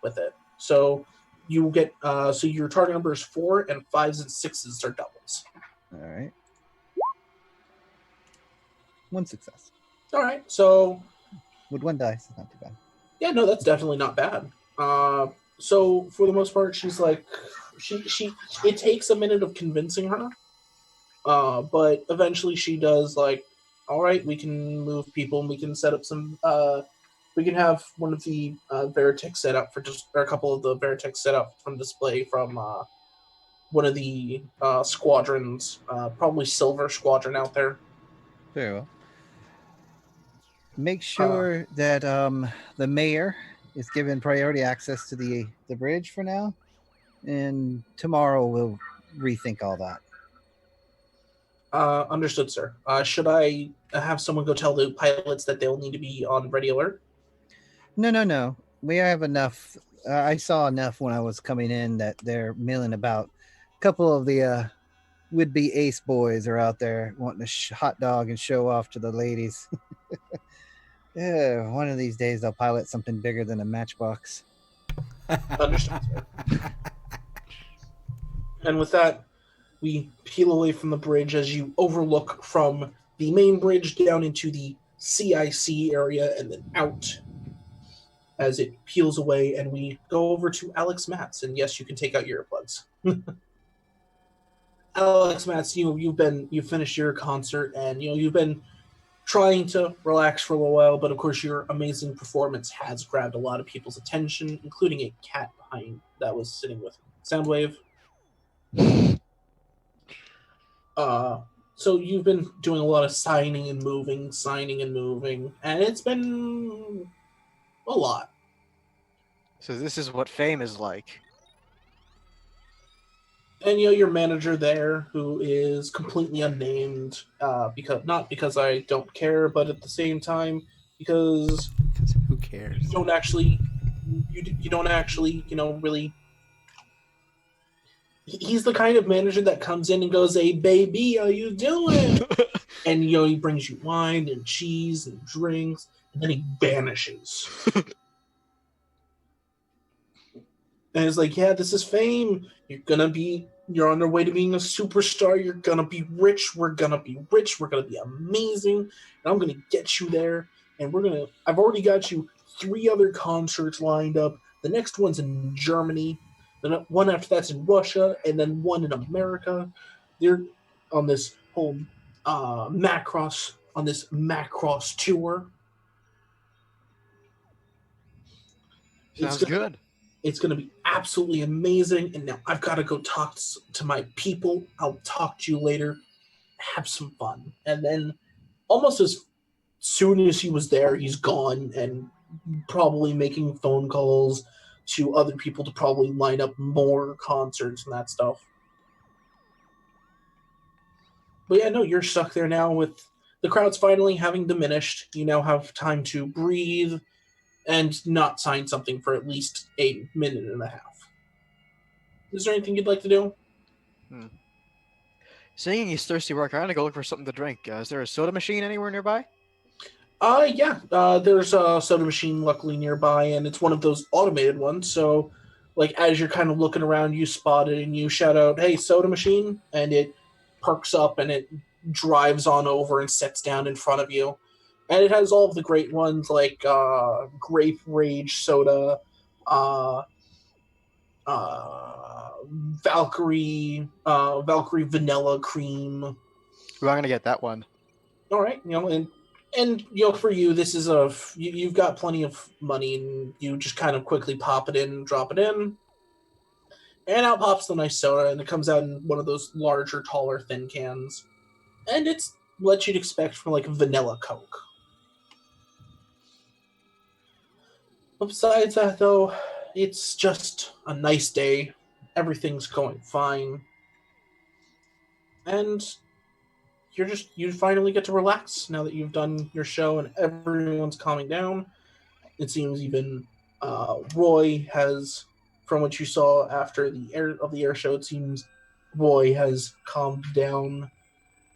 with it. So you get so your target number is 4, and 5s and 6s are doubles. All right. 1 success. All right. So with 1 dice, it's not too bad. Yeah, no, that's definitely not bad. So for the most part, she's like, it takes a minute of convincing her, but eventually she does like, all right, we can move people, and we can set up some. We can have one of the Veritex set up or a couple of the Veritex set up from display from one of the squadrons, probably Silver Squadron out there. Very well. Make sure that the mayor is given priority access to the bridge for now, and tomorrow we'll rethink all that. Understood, sir. Should I have someone go tell the pilots that they'll need to be on ready alert? No. We have enough. I saw enough when I was coming in that they're milling about. A couple of the would-be ace boys are out there wanting to hot dog and show off to the ladies. Yeah, one of these days they'll pilot something bigger than a matchbox. Understood, sir. And with that, we peel away from the bridge as you overlook from the main bridge down into the CIC area and then out as it peels away, and we go over to Alex Matz. And yes, you can take out your earplugs. Alex Matz, you've finished your concert, and you've been trying to relax for a little while, but of course your amazing performance has grabbed a lot of people's attention, including a cat behind that was sitting with Soundwave. So you've been doing a lot of signing and moving, and it's been a lot. So this is what fame is like. And your manager there, who is completely unnamed, because I don't care, but at the same time, because who cares? You don't actually, really. He's the kind of manager that comes in and goes, "Hey, baby, how you doing?" And he brings you wine and cheese and drinks, and then he vanishes. And it's like, yeah, this is fame. You're on your way to being a superstar. You're gonna be rich. We're gonna be rich. We're gonna be amazing. And I'm gonna get you there. And I've already got you 3 other concerts lined up. The next one's in Germany. Then one after that's in Russia, and then one in America. They're on this whole MACROSS tour. Sounds good. It's going to be absolutely amazing. And now I've got to go talk to my people. I'll talk to you later. Have some fun. And then almost as soon as he was there, he's gone and probably making phone calls to other people to probably line up more concerts and that stuff. But yeah, no, you're stuck there now with the crowds finally having diminished. You now have time to breathe and not sign something for at least a minute and a half. Is there anything you'd like to do? Seeing he's thirsty work, I'm gonna go look for something to drink. Is there a soda machine anywhere nearby? Yeah. There's a soda machine luckily nearby, and it's one of those automated ones, so like as you're kind of looking around, you spot it and you shout out, "Hey, soda machine!" And it perks up and it drives on over and sits down in front of you. And it has all of the great ones like Grape Rage Soda, uh, Valkyrie Vanilla Cream. Ooh, I'm gonna get that one. All right, and for you, this is you've got plenty of money, and you just kind of quickly pop it in, drop it in, and out pops the nice soda, and it comes out in one of those larger, taller, thin cans, and it's what you'd expect from like vanilla Coke. But besides that, though, it's just a nice day. Everything's going fine, and you finally get to relax now that you've done your show and everyone's calming down. It seems even Roy has, from what you saw after the air show, it seems Roy has calmed down,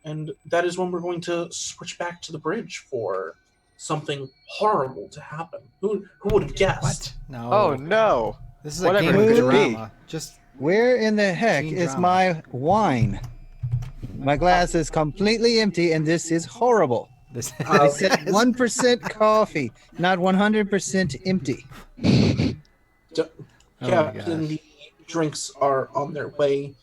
and that is when we're going to switch back to the bridge for something horrible to happen. Who would have guessed? What? No. Oh no! This is Whatever a game it of could be. drama. Just Where in the heck Teen is drama. my wine? My glass is completely empty, and this is horrible. this. I said 1% coffee, not 100% empty. Oh my Captain, gosh. the drinks are on their way.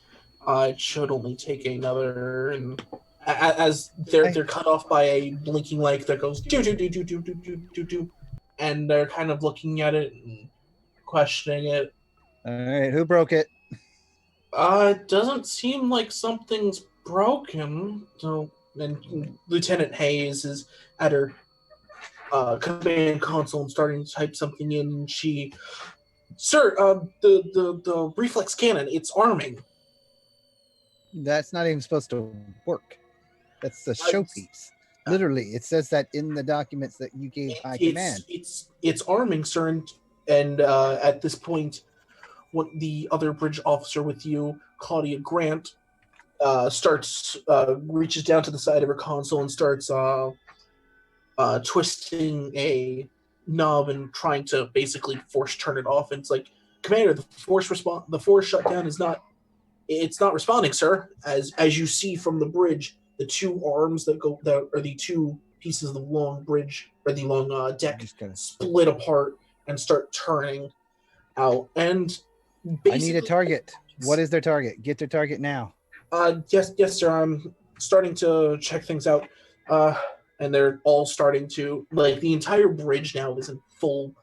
It should only take another, and as they're cut off by a blinking light that goes do do do do do do do do do, and they're kind of looking at it and questioning it. All right, who broke it? It doesn't seem like something's broken. So, and Lieutenant Hayes is at her command console and starting to type something in. And sir, the reflex cannon, it's arming. That's not even supposed to work. That's the showpiece. Literally, it says that in the documents that you gave high command. It's arming, sir, and at this point, what the other bridge officer with you, Claudia Grant, reaches down to the side of her console and starts twisting a knob and trying to basically force turn it off. And it's like, Commander, the force shutdown is not. It's not responding, sir. As you see from the bridge, the two arms that are the two pieces of the long bridge or the long deck Just gonna- split apart and start turning out. And I need a target. What is their target? Get their target now. Yes, sir. I'm starting to check things out, and they're all starting to the entire bridge now is in full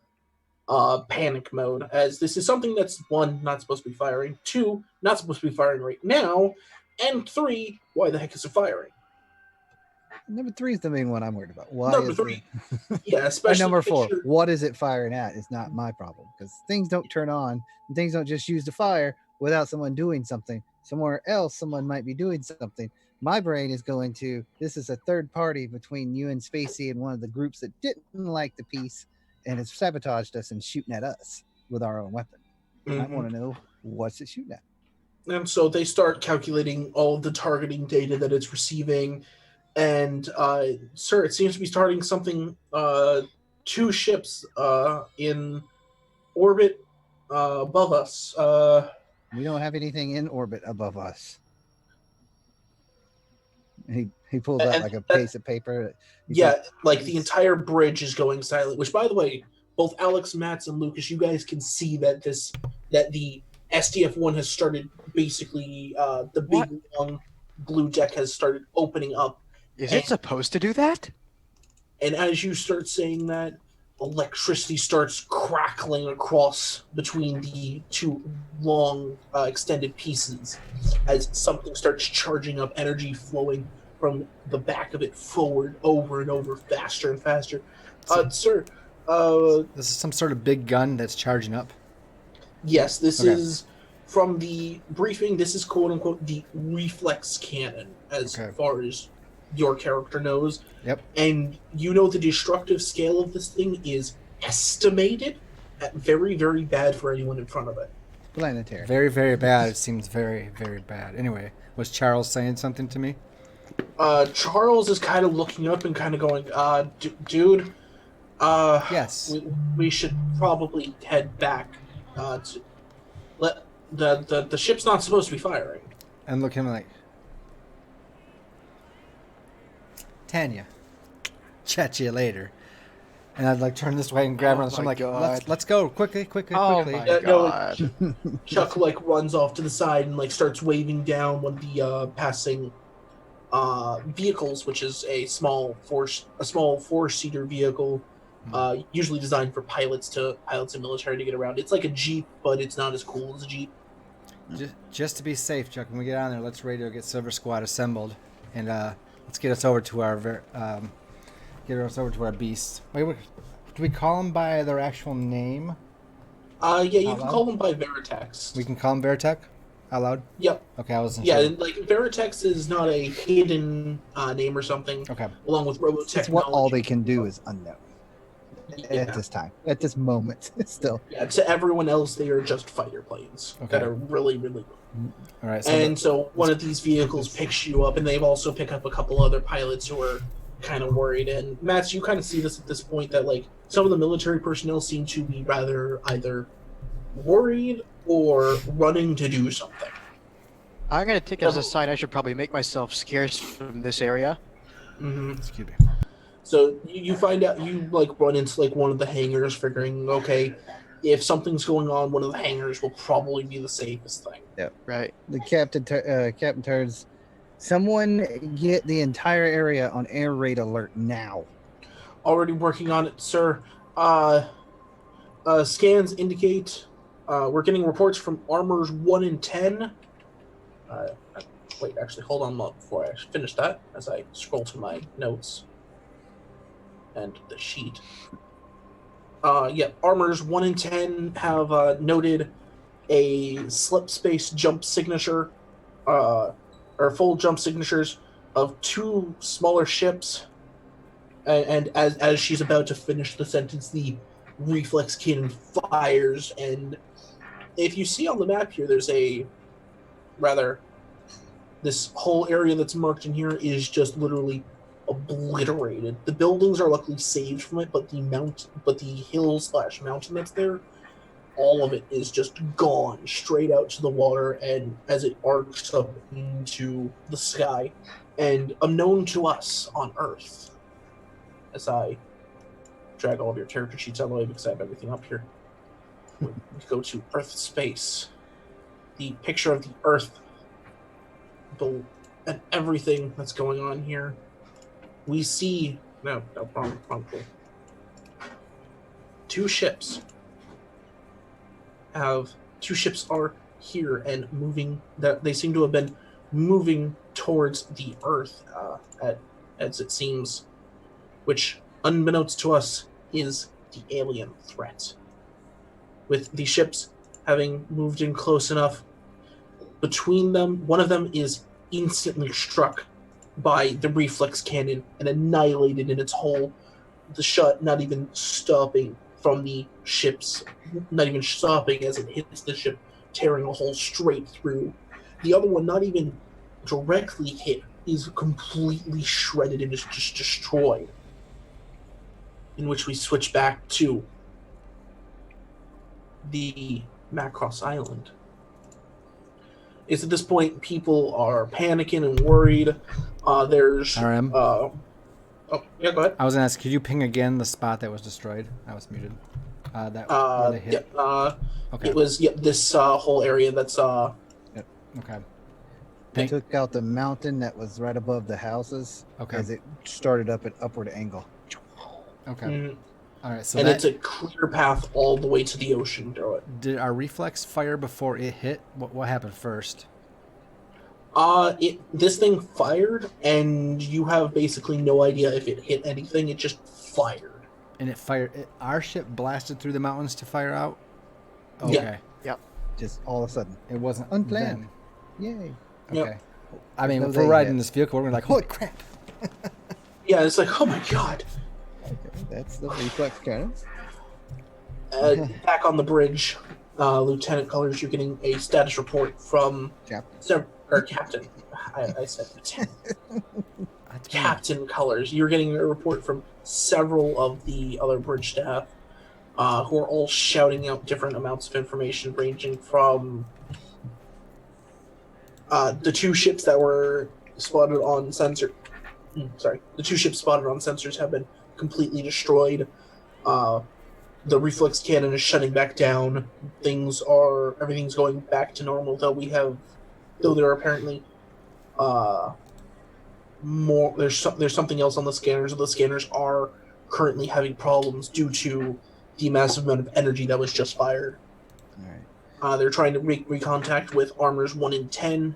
panic mode, as this is something that's one, not supposed to be firing, two, not supposed to be firing right now, and three, why the heck is it firing? Number 3 is the main one I'm worried about. Why Number is three, it- yeah, And especially number 4, what is it firing at is not my problem, because things don't turn on and things don't just use to fire without someone doing something. Somewhere else, someone might be doing something. My brain is going to, this is a third party between you and Spacey and one of the groups that didn't like the piece and has sabotaged us and shooting at us with our own weapon. I want to know what's it shooting at. And so they start calculating all of the targeting data that it's receiving. And, sir, it seems to be starting something, 2 ships in orbit above us. We don't have anything in orbit above us. He pulls out And like a that- piece of paper. He's Yeah, like the entire bridge is going silent, which, by the way, both Alex, Matz, and Lucas, you guys can see that the SDF-1 has started basically, the big long blue deck has started opening up. Is it supposed to do that? And as you start saying that, electricity starts crackling across between the two long extended pieces as something starts charging up, energy flowing from the back of it forward over and over, faster and faster. Sir, This is some sort of big gun that's charging up. yes, this Okay. is from the briefing. This is quote unquote the reflex cannon, as Okay. far as your character knows. Yep. And you know the destructive scale of this thing is estimated at very, very bad for anyone in front of it. planetary. Very, very bad. It seems very, very bad. Anyway, was Charles saying something to me? Charles is kind of looking up and kind of going, dude, Yes. we should probably head back. The ship's not supposed to be firing. And look at him like, Tanya, chat to you later. And I'd like turn this way and grab her. So I'm like, let's go quickly. Oh my god! Chuck like runs off to the side and like starts waving down one of the passing vehicles, which is a small four-seater vehicle, usually designed for pilots and military to get around. It's like a Jeep, but it's not as cool as a Jeep. Just to be safe, Chuck, when we get on there, let's radio get Silver Squad assembled, and let's get us over to our beasts. Wait, do we call them by their actual name? Yeah, you can call them by Veritex. We can call them Veritech out loud? Yep. Okay, I wasn't sure. Yeah, like Veritex is not a hidden name or something. Okay. Along with Robotechnology. It's what all they can do is unknown. At this time. At this moment, still. Yeah, to everyone else, they are just fighter planes that are really, really good. All right. So one of these vehicles picks you up, and they've also picked up a couple other pilots who are kind of worried. And Matt, you kind of see this at this point that like some of the military personnel seem to be rather either worried or running to do something. I'm gonna take it as a sign I should probably make myself scarce from this area. Mm-hmm. Excuse me. So you find out, you like run into like one of the hangars, figuring, okay, if something's going on, one of the hangars will probably be the safest thing. Yeah, right. The captain turns. Someone get the entire area on air raid alert now. Already working on it, sir. Scans indicate we're getting reports from armors 1 and 10. Wait, actually, hold on before I finish that, as I scroll to my notes and the sheet. Armors 1 and 10 have noted a slip space jump signature, or full jump signatures of 2 smaller ships. And as she's about to finish the sentence, the reflex cannon fires. And if you see on the map here, there's this whole area that's marked in here is just literally obliterated. The buildings are luckily saved from it, but the hill/mountain that's there, all of it is just gone straight out to the water, and as it arcs up into the sky, and unknown to us on Earth. As I drag all of your character sheets out of the way because I have everything up here. We go to Earth space. The picture of the Earth and everything that's going on here. We see wrong. 2 ships are here and moving. That they seem to have been moving towards the Earth, as it seems, which, unbeknownst to us, is the alien threat. With the ships having moved in close enough between them, one of them is instantly struck by the reflex cannon and annihilated in its hole. The shot not even stopping from the ships, not even stopping as it hits the ship, tearing a hole straight through. The other one, not even directly hit, is completely shredded and is just destroyed. In which we switch back to the Macross Island. It's at this point people are panicking and worried. There's RM. Oh, yeah, go ahead. I was gonna ask, could you ping again the spot that was destroyed? I was muted. Where they hit. Okay. It was this whole area that's Yep. Okay. They took out the mountain that was right above the houses. Okay. As it started up at upward angle. Okay. Mm-hmm. All right. So it's a clear path all the way to the ocean through it. Did our reflex fire before it hit? What happened first? This thing fired, and you have basically no idea if it hit anything. It just fired. And it fired. Our ship blasted through the mountains to fire out. Okay. Yep. Just all of a sudden, it wasn't unplanned. Them. Yay. Okay. Yep. I mean, if we're riding this vehicle, we're gonna be like, holy crap. Yeah, it's like, oh my god. Okay, that's the reflex cannons. Back on the bridge, Lieutenant Colors, you're getting a status report from Captain. I said Lieutenant. Captain Colors. You're getting a report from several of the other bridge staff. who are all shouting out different amounts of information, ranging from the two ships that were spotted on sensor. The two ships spotted on sensors have been completely destroyed. The reflex cannon is shutting back down. Everything's going back to normal. Though there are apparently more. There's something else on the scanners. The scanners are currently having problems due to the massive amount of energy that was just fired. All right. They're trying to make recontact with Armors 1 in 10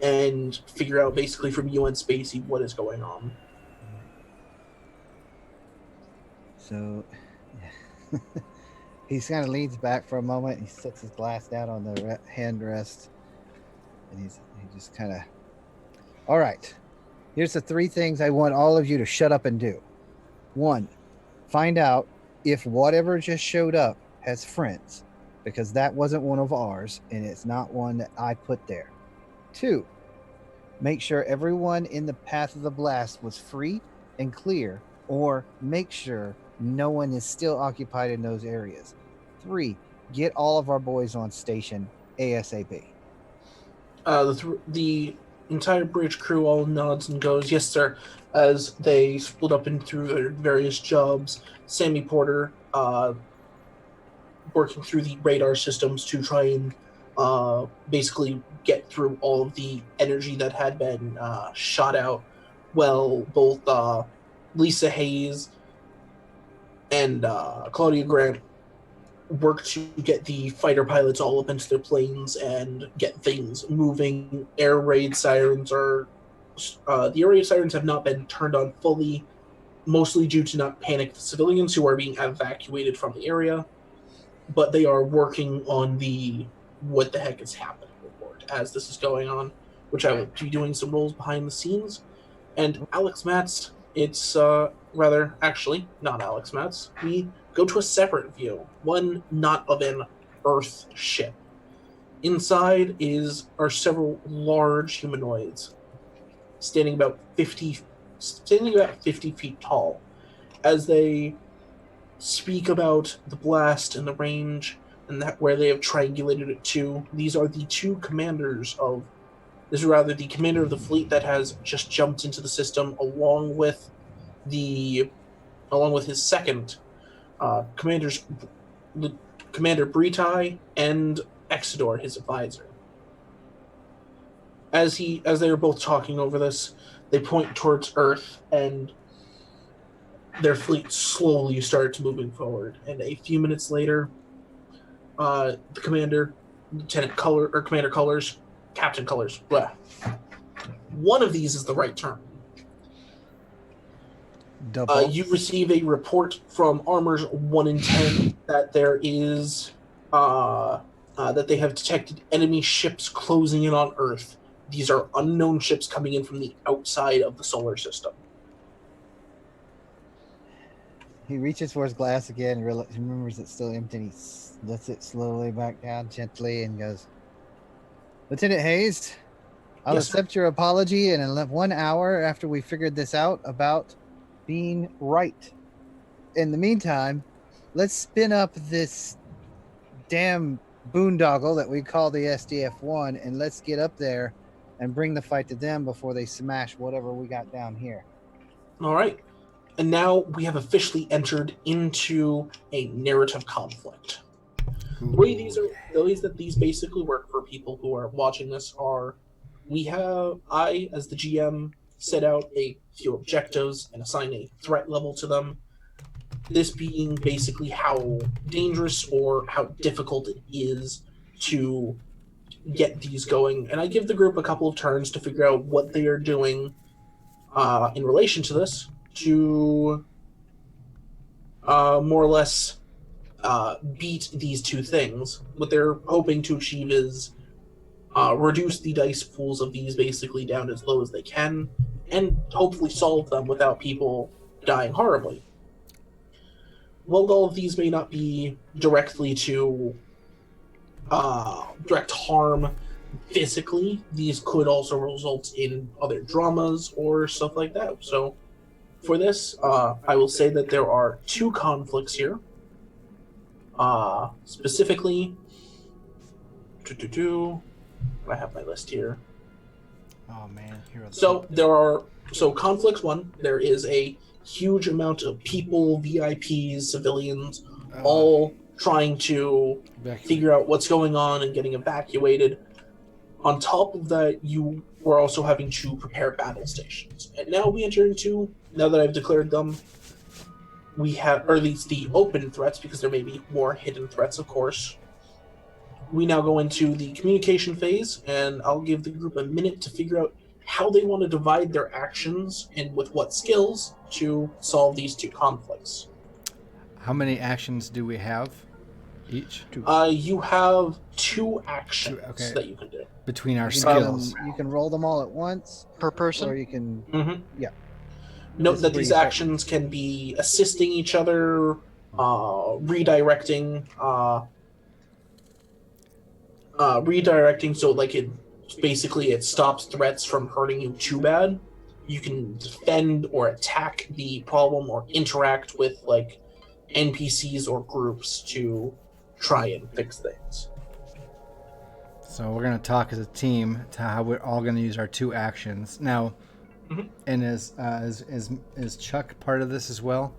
and figure out basically from UN Spacey what is going on. So he kind of leans back for a moment. He sets his glass down on the hand rest, and he just kind of, all right, here's the 3 things I want all of you to shut up and do. 1, find out if whatever just showed up has friends, because that wasn't one of ours, and it's not one that I put there. 2, make sure everyone in the path of the blast was free and clear, or make sure no one is still occupied in those areas. 3, get all of our boys on station ASAP. The entire bridge crew all nods and goes, "Yes, sir," as they split up through their various jobs. Sammy Porter working through the radar systems to try and basically get through all of the energy that had been shot out. Well, both Lisa Hayes and Claudia Grant work to get the fighter pilots all up into their planes and get things moving. Air raid sirens have not been turned on fully, mostly due to not panicked civilians who are being evacuated from the area. But they are working on the what the heck is happening report as this is going on, which I will be doing some roles behind the scenes. And Alex Matz, it's actually not Alex Matz. We go to a separate view, one not of an Earth ship. Inside are several large humanoids, standing about 50 feet tall, as they speak about the blast and the range and where they have triangulated it to. These are the two commanders of. This is rather the commander of the fleet that has just jumped into the system, along with his second Commander Britai and Exodor, his advisor. As they are both talking over this, they point towards Earth, and their fleet slowly starts moving forward. And a few minutes later, the commander, Commander Colors, Captain Colors, blah. One of these is the right term. You receive a report from Armors 1 in 10 that there is that they have detected enemy ships closing in on Earth. These are unknown ships coming in from the outside of the solar system. He reaches for his glass again and remembers it's still empty. And he lets it slowly back down gently and goes, "Lieutenant Hayes, I'll accept your apology in 1 hour after we figured this out about being right. In the meantime, let's spin up this damn boondoggle that we call the SDF-1, and let's get up there and bring the fight to them before they smash whatever we got down here." All right. And now we have officially entered into a narrative conflict. The ways that these basically work for people who are watching this are, I, as the GM, set out a few objectives and assign a threat level to them. This being basically how dangerous or how difficult it is to get these going. And I give the group a couple of turns to figure out what they are doing in relation to this to more or less beat these two things. What they're hoping to achieve is reduce the dice pools of these basically down as low as they can, and hopefully solve them without people dying horribly. While all of these may not be directly to direct harm physically, these could also result in other dramas or stuff like that. So for this, I will say that there are two conflicts here. Specifically, I have my list here. Oh man, here are the So conflicts one. There is a huge amount of people, VIPs, civilians, all trying to figure out what's going on and getting evacuated. On top of that, you were also having to prepare battle stations. And now we enter into, now that I've declared them, we have, or at least the open threats, because there may be more hidden threats, of course. We now go into the communication phase, and I'll give the group a minute to figure out how they want to divide their actions and with what skills to solve these two conflicts. How many actions do we have each? You have 2 actions that you can do. Between our You skills. you can roll them all at once, Per person? or you can. Mm-hmm. Note that these actions can be assisting each other, redirecting, so like it stops threats from hurting you too bad. You can defend or attack the problem or interact with like NPCs or groups to try and fix things. So we're going to talk as a team to how we're all going to use our 2 actions. Now, and is Chuck part of this as well?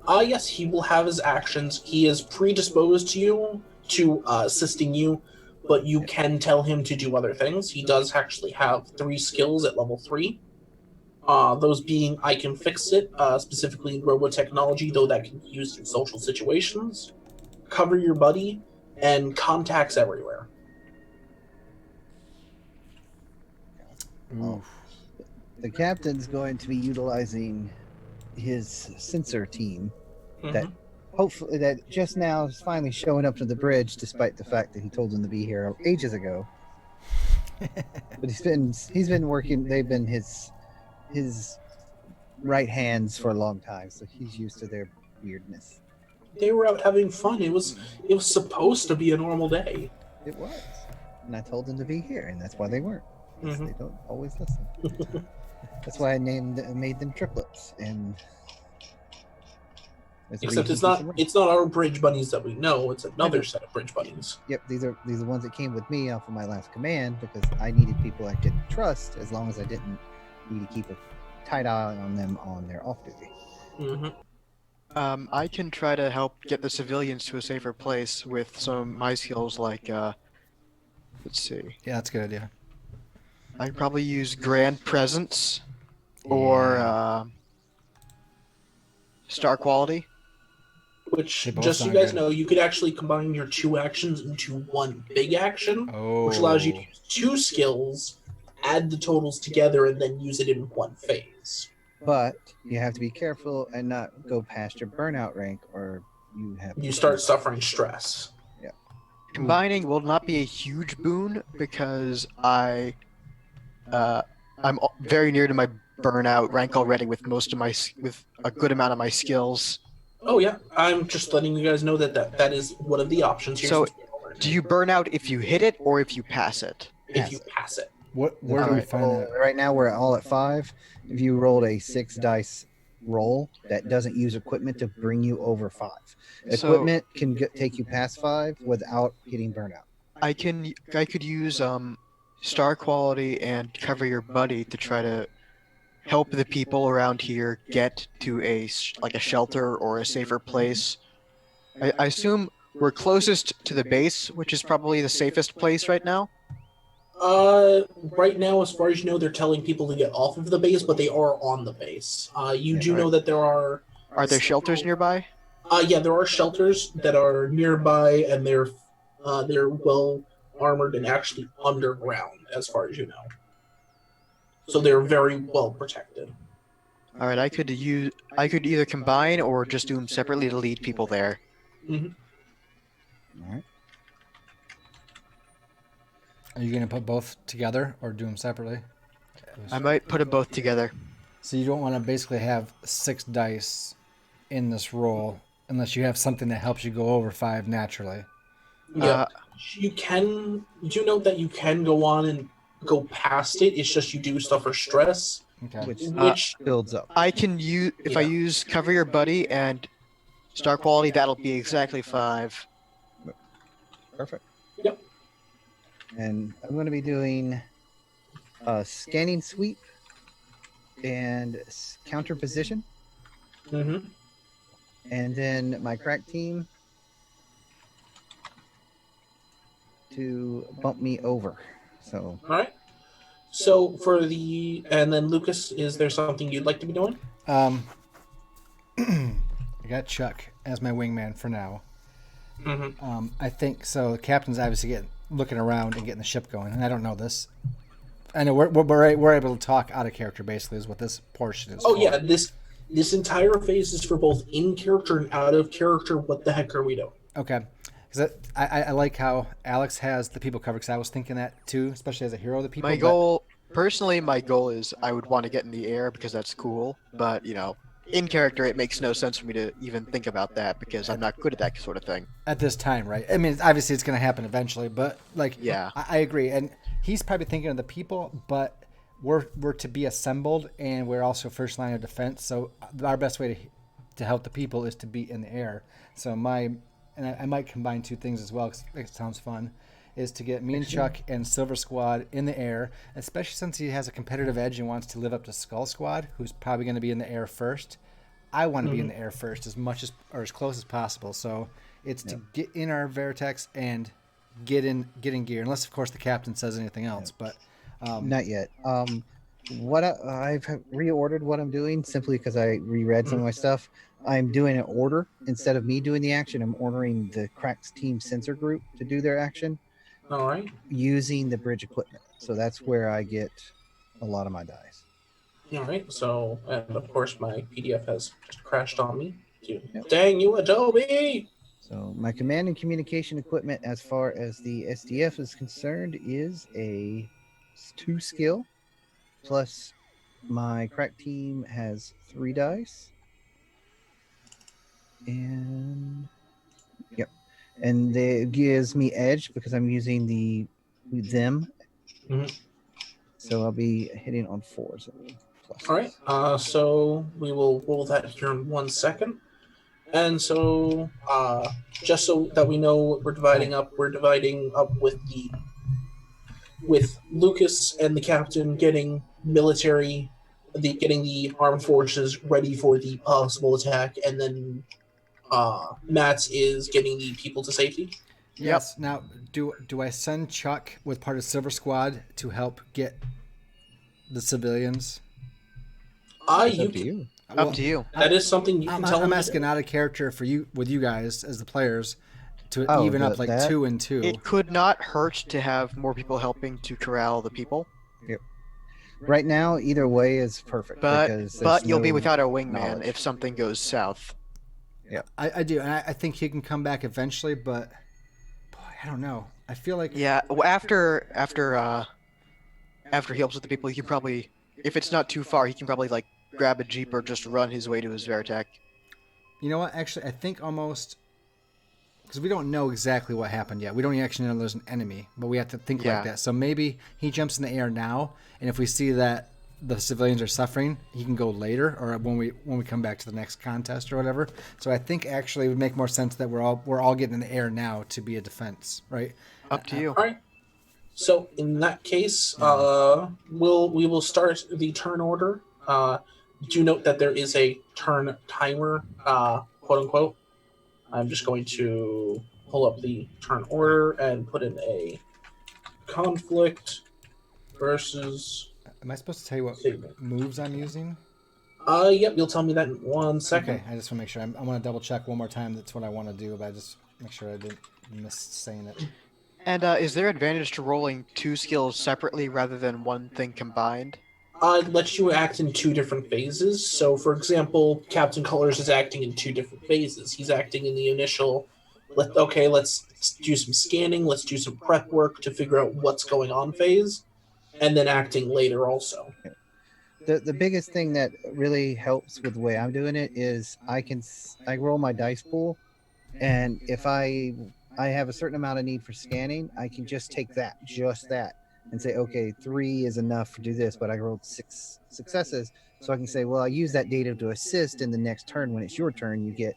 Yes, he will have his actions. He is predisposed to you, to assisting you, but you can tell him to do other things. He does actually have 3 skills at level 3. Those being I Can Fix It, specifically in Robotechnology, though that can be used in social situations, Cover Your Buddy, and Contacts Everywhere. Oh. The captain's going to be utilizing his sensor team that hopefully that just now is finally showing up to the bridge, despite the fact that he told them to be here ages ago. But he's been working. They've been his right hands for a long time, so he's used to their weirdness. They were out having fun. It was supposed to be a normal day. It was, and I told them to be here, and that's why they weren't. They don't always listen. That's why I made them triplets. And except it's not our bridge bunnies that we know. It's another set of bridge bunnies. Yep, these are the ones that came with me off of my last command because I needed people I could trust as long as I didn't need to keep a tight eye on them on their off duty. I can try to help get the civilians to a safer place with some of my skills, like let's see. Yeah, that's a good idea. I could probably use Grand Presence or Star Quality. Which, just so you guys know, you could actually combine your 2 actions into one big action, which allows you to use 2 skills, add the totals together, and then use it in one phase. But you have to be careful and not go past your burnout rank, or you start suffering stress. Yeah. Combining will not be a huge boon because I'm very near to my burnout rank already with a good amount of my skills. Oh yeah, I'm just letting you guys know that is one of the options here. So, do you burn out if you hit it or if you pass it? If you pass it. Where do we find that? Right now we're all at 5. If you rolled a 6 dice roll that doesn't use equipment to bring you over 5, equipment can take you past 5 without getting burnout. I could use Star Quality and Cover Your Buddy to try to help the people around here get to a shelter or a safer place. I assume we're closest to the base, which is probably the safest place right now. Right now, as far as you know, they're telling people to get off of the base, but they are on the base. You do know that there are... Are there shelters nearby? Yeah, there are shelters that are nearby, and they're well armored and actually underground, as far as you know. So they're very well protected. All right, I could either combine or just do them separately to lead people there. All right. Are you going to put both together or do them separately? I might put them both together. So you don't want to basically have 6 dice in this roll unless you have something that helps you go over 5 naturally. Yeah, you do note that you can go on and go past it. It's just you do suffer stress, okay. which builds up. I can use I use Cover Your Buddy and Star quality, that'll be exactly 5. Perfect. Yep. And I'm going to be doing a scanning sweep and counter position. Mm-hmm. And then my crack team to bump me over. So All right. So and then Lucas, is there something you'd like to be doing? I got Chuck as my wingman for now. Mm-hmm. I think so. The captain's obviously looking around and getting the ship going, and I don't know this. I know we're able to talk out of character. Basically, is what this portion is. Oh for. yeah, this entire phase is for both in character and out of character. What the heck are we doing? Okay. Because I like how Alex has the people covered, because I was thinking that too, especially as a hero of the people. My goal is I would want to get in the air because that's cool, but, in character, it makes no sense for me to even think about that because I'm not good at that sort of thing. At this time, right? I mean, obviously it's going to happen eventually, but Yeah. I agree. And he's probably thinking of the people, but we're to be assembled, and we're also first line of defense. So our best way to help the people is to be in the air. So I might combine two things as well, because it sounds fun, is to get me and Chuck and Silver Squad in the air, especially since he has a competitive edge and wants to live up to Skull Squad, who's probably going to be in the air first. I want to be in the air first as much as close as possible. So it's to get in our Vertex and get in gear, unless of course the captain says anything else. But not yet. What I've reordered what I'm doing simply because I reread some of my stuff. I'm doing an order instead of me doing the action. I'm ordering the Cracks Team Sensor Group to do their action. All right. Using the bridge equipment. So that's where I get a lot of my dice. All right. So, and of course, my PDF has just crashed on me. Yep. Dang you, Adobe! So my command and communication equipment, as far as the SDF is concerned, is a 2 skill. Plus, my crack team has 3 dice. And yep, and it gives me edge because I'm using them. Mhm. So I'll be hitting on 4s. Plus. All right. So we will roll that here in 1 second. And so, just so that we know what we're dividing up with Lucas and the captain getting getting the armed forces ready for the possible attack, and then Matt's is getting the people to safety. yes. Now, do I send Chuck with part of Silver Squad to help get the civilians? Up to you. Up to you. That is something you can tell I'm him. asking out of character for you, with you guys as the players, to Oh, even up like that? 2 and 2. It could not hurt to have more people helping to corral the people, Right now, either way is perfect. but because you'll be no without a wingman knowledge. if something goes south. I do, and I think he can come back eventually, but boy, I don't know. I feel like Yeah, well, after he helps with the people, he can probably, if it's not too far, he can probably grab a jeep or just run his way to his Veritech. You know what? Actually, I think almost, because we don't know exactly what happened yet. We don't actually know there's an enemy, but we have to think Yeah. like that. So maybe he jumps in the air now, and if we see that the civilians are suffering, he can go later, or when we come back to the next contest or whatever. So I think actually it would make more sense that we're all getting in the air now to be a defense, right? Up to you. All right. So in that case, we will start the turn order. Do note that there is a turn timer, quote unquote. I'm just going to pull up the turn order and put in a conflict versus. Am I supposed to tell you what Statement. moves I'm using? Yep, you'll tell me that in 1 second. Okay, I just want to make sure. I want to double check one more time. That's what I want to do, but I just make sure I didn't miss saying it. And is there advantage to rolling 2 skills separately rather than one thing combined? It lets you act in 2 different phases. So, for example, Captain Colors is acting in 2 different phases. He's acting in the initial, let's do some scanning, let's do some prep work to figure out what's going on phase, and then acting later also. The biggest thing that really helps with the way I'm doing it is I roll my dice pool, and if I have a certain amount of need for scanning, I can just take that, and say, okay, 3 is enough to do this, but I rolled 6 successes, so I can say, well, I use that data to assist in the next turn. When it's your turn, you get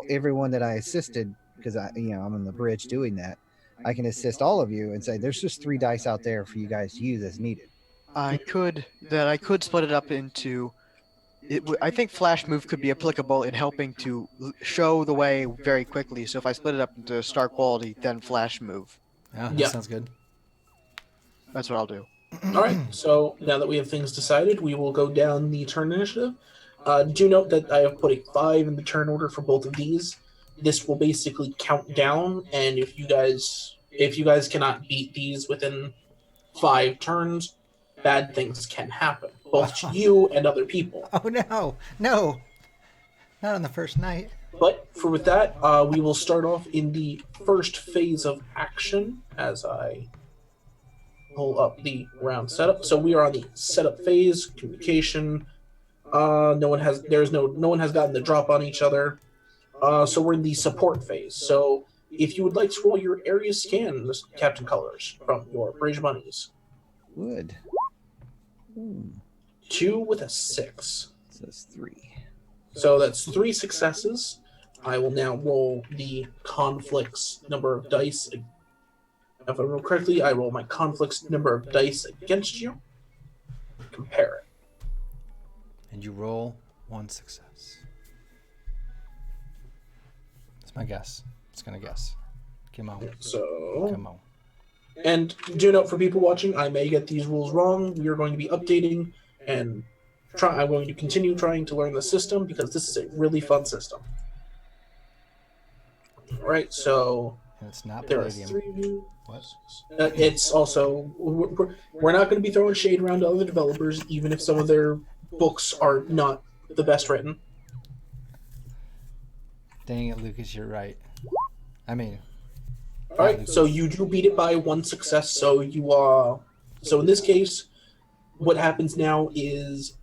everyone that I assisted, because I'm on the bridge doing that. I can assist all of you and say there's just 3 dice out there for you guys to use as needed. I could split it up into. I think flash move could be applicable in helping to show the way very quickly. So if I split it up into star quality, then flash move, Yeah, that Yeah. sounds good. that's what I'll do. All right. So now that we have things decided, we will go down the turn initiative. Do note that I have put a 5 in the turn order for both of these. This will basically count down, and if you guys cannot beat these within 5 turns, bad things can happen, both to you and other people. Oh no, no, not on the first night. But with that, we will start off in the first phase of action as I pull up the round setup. So we are on the setup phase, communication. No one has gotten the drop on each other. So we're in the support phase. So if you would like to roll your area scans, Captain Colors, from your British Bunnies. Would. 2 with a 6. So it's 3. So that's 3 successes. I will now roll the conflict's number of dice. If I roll correctly, I roll my conflict's number of dice against you. Compare it. And you roll 1 success. That's my guess. It's gonna guess. Come on. So, Come on. and do note for people watching, I may get these rules wrong. We are going to be updating and I'm going to continue trying to learn the system because this is a really fun system. All right, so And it's not there are palladium. 3. What? It's also we're not going to be throwing shade around to other developers, even if some of their books are not the best written. Dang it, Lucas, you're right. I mean, All right, so you do beat it by 1 success. So so in this case, what happens now is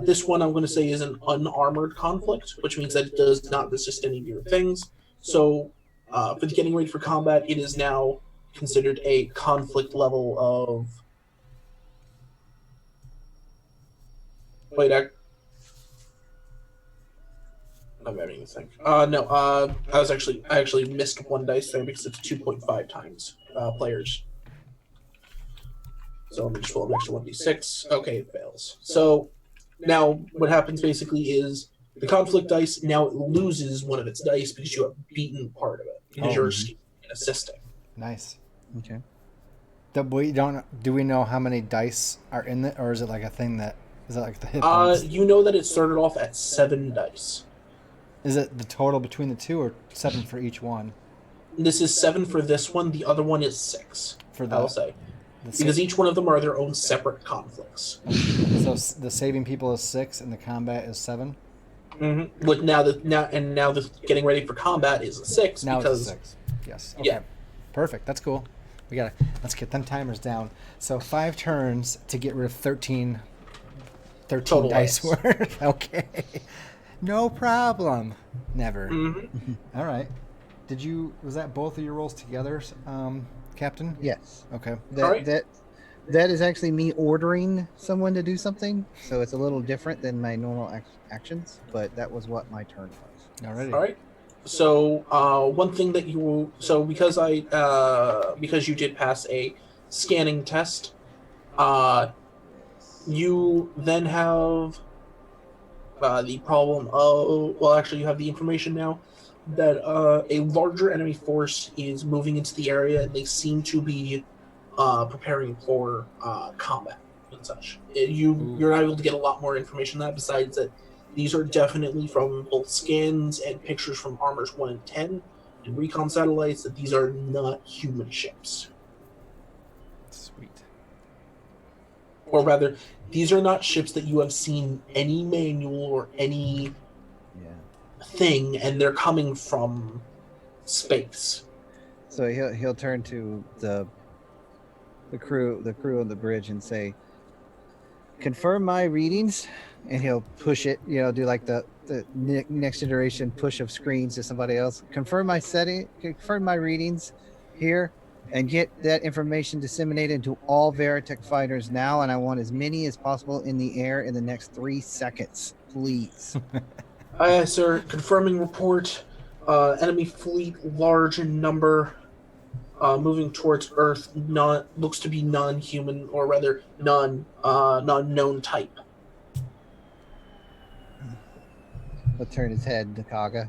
this one I'm going to say is an unarmored conflict, which means that it does not resist any of your things. So for the getting ready for combat, it is now considered a conflict level of. Wait, I'm having to think. No, I actually missed 1 dice there because it's 2.5 times players. So let me just roll an extra 1d6. Okay, it fails. So now what happens basically is the conflict dice now it loses 1 of its dice because you have beaten part of it because you're assisting. nice. Okay. Do we know how many dice are in it, or is it like a thing that is it like the hit points? You know that it started off at 7 dice. Is it the total between the 2 or 7 for each one? This is 7 for this one. The other one is 6. For I'll say the because each one of them are their own separate conflicts. So the saving people is 6 and the combat is 7. Mm-hmm. But now the getting ready for combat is a 6 Now because it's a 6. Yes. Okay. Yeah. Perfect. That's cool. Let's get them timers down. So 5 turns to get rid of 13 Total dice dice. worth. Okay. No problem. Never. Mm-hmm. All right. Was that both of your rolls together, Captain? Yes. Okay. That, All right. that is actually me ordering someone to do something, so it's a little different than my normal actions, but that was what my turn was. Alrighty. All right. So one thing that because you did pass a scanning test, you then have the problem of you have the information now that a larger enemy force is moving into the area and they seem to be preparing for combat and such. You're not able to get a lot more information on that besides that these are definitely from both scans and pictures from Armors 1 and 10 and recon satellites that these are not human ships. Sweet. Or rather, these are not ships that you have seen any manual or any thing, and they're coming from space. So he'll turn to the crew on the bridge and say, confirm my readings, and he'll push it, do like the next generation push of screens to somebody else. Confirm my readings here, and get that information disseminated to all Veritech fighters now, and I want as many as possible in the air in the next 3 seconds, please. Aye, sir. Confirming report. Enemy fleet large in number. Moving towards Earth. Not looks to be non-human, or rather non-known type. He'll turn his head to Kaga,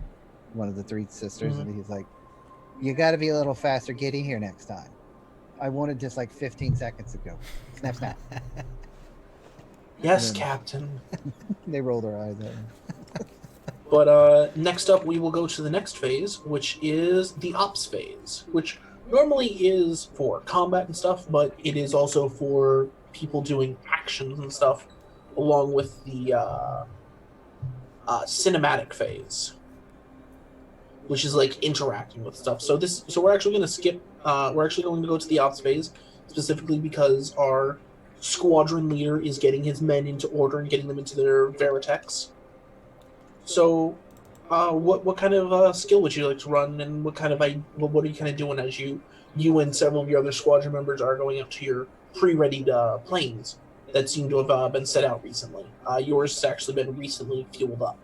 one of the three sisters, Mhm. and he's like, "You got to be a little faster getting here next time. I wanted just like 15 seconds ago. Snap, snap." Yes, then- Captain. They roll their eyes at him. But next up, we will go to the next phase, which is the ops phase, which normally is for combat and stuff, but it is also for people doing actions and stuff, along with the cinematic phase, which is like interacting with stuff. So we're actually going to skip. We're actually going to go to the ops phase specifically because our squadron leader is getting his men into order and getting them into their Veritechs. So, what kind of skill would you like to run, and what are you kind of doing as you and several of your other squadron members are going up to your pre-readied planes that seem to have been set out recently? Yours has actually been recently fueled up.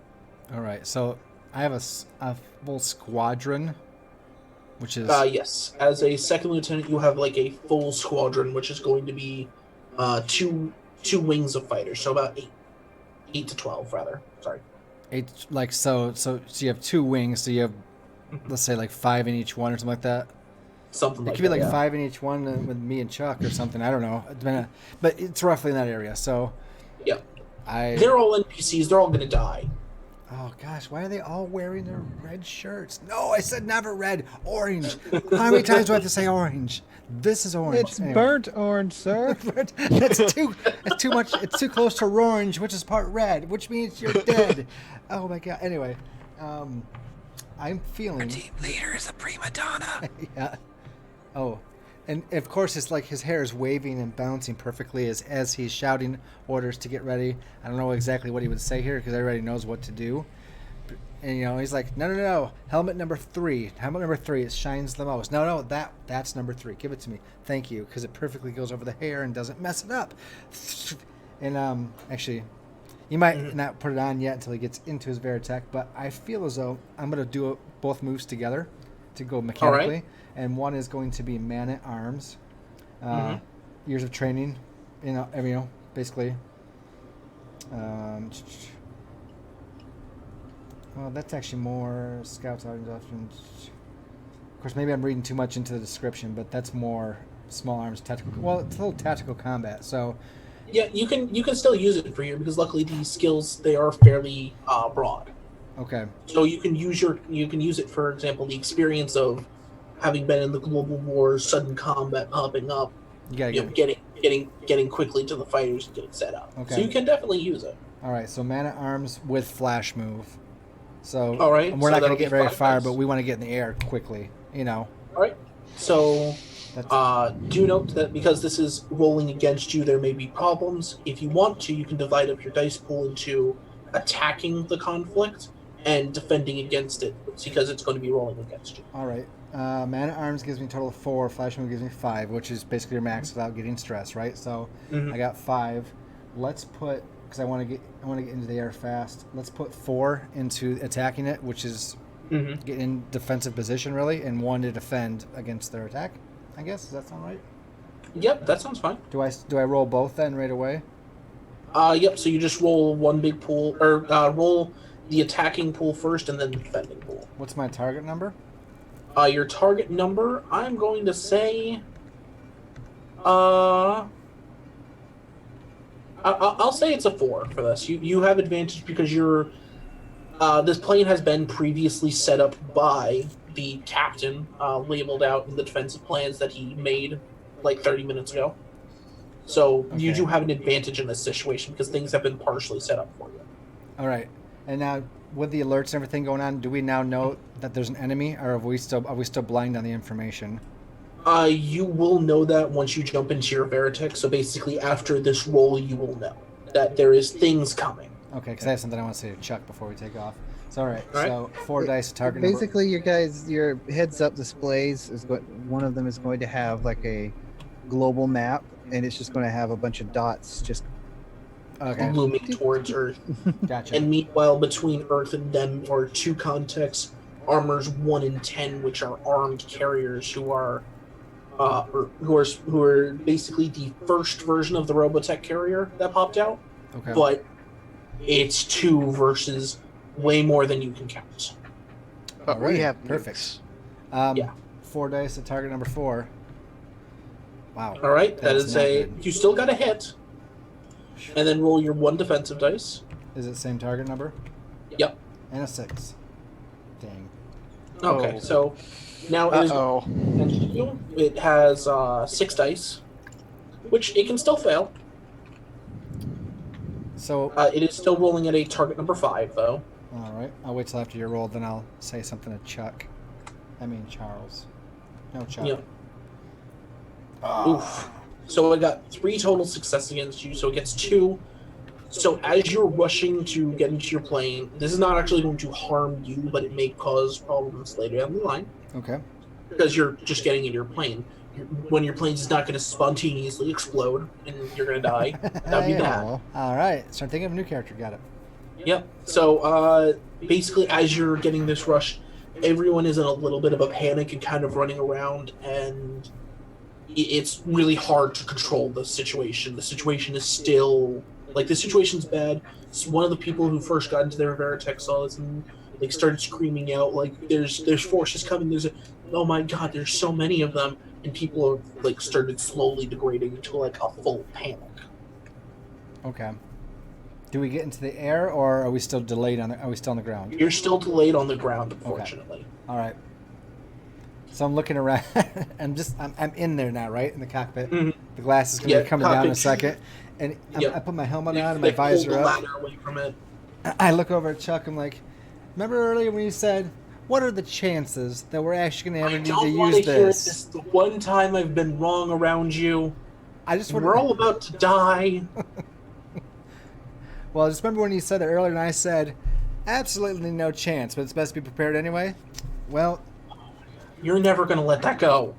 All right, so I have a full squadron, which is Yes. As a second lieutenant, you have like a full squadron, which is going to be two wings of fighters, so about 8 to 12 rather. Sorry. 8. Like so you have 2 wings, so you have let's say like 5 in each one or something like that. Something It like could be that. like Yeah. 5 in each one with me and Chuck or something. I don't know. But it's roughly in that area. So Yeah. I. They're all NPCs. They're all going to die. Oh gosh, why are they all wearing their red shirts? No, I said never red, orange. How many times do I have to say orange? This is orange. It's burnt orange, sir. That's too. It's too much. It's too close to orange, which is part red, which means you're dead. Oh my god. Anyway, I'm feeling. Team leader is a prima donna. Yeah. Oh, and of course, it's like his hair is waving and bouncing perfectly as he's shouting orders to get ready. I don't know exactly what he would say here because everybody knows what to do. And he's like, no, helmet number 3. Helmet number 3, it shines the most. No, that's number 3. Give it to me. Thank you, because it perfectly goes over the hair and doesn't mess it up. And actually, you might not put it on yet until he gets into his Veritech, but I feel as though I'm going to do both moves together to go mechanically. Right. And one is going to be man-at-arms. Years of training, basically. Well, that's actually more scouts out options. Of course, maybe I'm reading too much into the description, but that's more small arms tactical. Well, it's a little tactical combat, so Yeah, you can still use it for you because luckily these skills they are fairly broad. okay. So you can use it, for example, the experience of having been in the global wars, sudden combat popping up, You gotta get getting quickly to the fighters and getting set up. Okay. So you can definitely use it. All right, so man-at-arms with flash move. So All right, we're so not going that'll to get be very 5 far, dice. but we want to get in the air quickly. All right. So That's, do note that because this is rolling against you, there may be problems. If you want to, you can divide up your dice pool into attacking the conflict and defending against it because it's going to be rolling against you. all right. Man-at-arms gives me a total of 4. Flash move gives me 5, which is basically your max without getting stressed, right? So Mhm. I got 5. Let's put, because I want to get into the air fast. Let's put 4 into attacking it, which is Mm-hmm. get in defensive position really, and 1 to defend against their attack. I guess, does that sound right? Yep, that sounds fine. Do I roll both then right away? Yep. So you just roll one big pool, or roll the attacking pool first, and then the defending pool. What's my target number? Your target number, I'm going to say, I'll say it's a 4 for this. You have advantage because you're. This plane has been previously set up by the captain, labeled out in the defensive plans that he made like 30 minutes ago. So you Okay. do have an advantage in this situation because things have been partially set up for you. All right. And now with the alerts and everything going on, do we now know that there's an enemy, or are we still blind on the information? You will know that once you jump into your Veritech. So basically, after this roll, you will know that there is things coming. Okay, because I have something I want to say to Chuck before we take off. So all right. All right. So 4 dice target number. Basically, your heads-up displays is one of them is going to have like a global map, and it's just going to have a bunch of dots just Okay. looming towards Earth. Gotcha. And meanwhile, between Earth and them are two contexts, armors 1 in 10, which are armed carriers who are basically the first version of the Robotech carrier that popped out. Okay. But it's 2 versus way more than you can count. But Alrighty, we have perfect. nukes. Yeah. 4 dice at target number 4. Wow. All right, that That's is not a. good. You still got a hit, and then roll your 1 defensive dice. Is it same target number? Yep. And a 6. Dang. Okay, Oh. so now it is Uh-oh. against you. It has 6 dice, which it can still fail. So, It is still rolling at a target number 5, though. all right. I'll wait till after your roll, then I'll say something to Chuck. I mean Charles. No, Chuck. Yep. Ah. Oof. So it got 3 total success against you, so it gets 2. So as you're rushing to get into your plane, this is not actually going to harm you, but it may cause problems later down the line. Okay. Because you're just getting into your plane. When your plane is not going to spontaneously explode and you're going to die. That would be bad. All right. Start thinking of a new character. Got it. Yep. So basically, as you're getting this rush, everyone is in a little bit of a panic and kind of running around, and it's really hard to control the situation. The situation is still the situation's bad. So one of the people who first got into their Veritech saw this and started screaming out there's forces coming. Oh my god, there's so many of them, and people have started slowly degrading into a full panic. Okay. Do we get into the air, or are we still delayed on? Are we still on the ground? You're still delayed on the ground, unfortunately. All right. So I'm looking around. I'm in there now, right, in the cockpit. Mhm. The glass is going to be coming down in a cockpit. second, and Yep. I put my helmet on and They my visor pulled the up. ladder away from it. I look over at Chuck. I'm like, remember earlier when you said, "What are the chances that we're actually going to I ever need don't to want use to hear this?" this. The one time I've been wrong around you. I just We're all want. about to die. Well, I just remember when you said it earlier, and I said, "Absolutely no chance, but it's best to be prepared anyway." Well, You're never gonna let that go.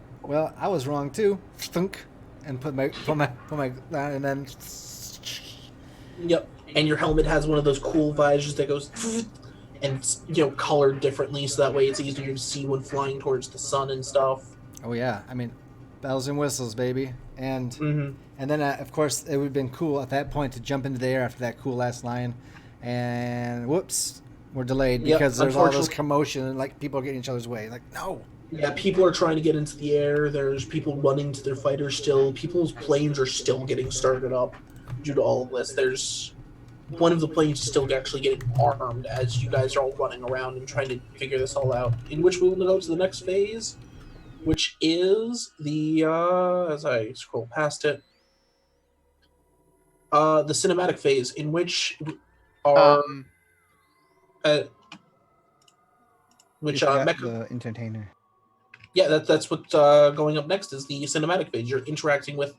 I was wrong too. Thunk, and put my and then. Yep. And your helmet has one of those cool visors that goes and it's, colored differently, so that way it's easier to see when flying towards the sun and stuff. Oh yeah, I mean, bells and whistles, baby, and Mm-hmm. and then of course it would have been cool at that point to jump into the air after that cool last line, and whoops, we're delayed Yep, because there's all this unfortunately. commotion and people are getting each other's way. No. Yeah, people are trying to get into the air. There's people running to their fighters still. People's planes are still getting started up due to all of this. There's one of the planes is still actually getting armed as you guys are all running around and trying to figure this all out. In which we will go to the next phase, which is the as I scroll past it, the cinematic phase, in which are uh, You which forgot Mecha. the entertainer. Yeah, that's what's going up next is the cinematic phase. You're interacting with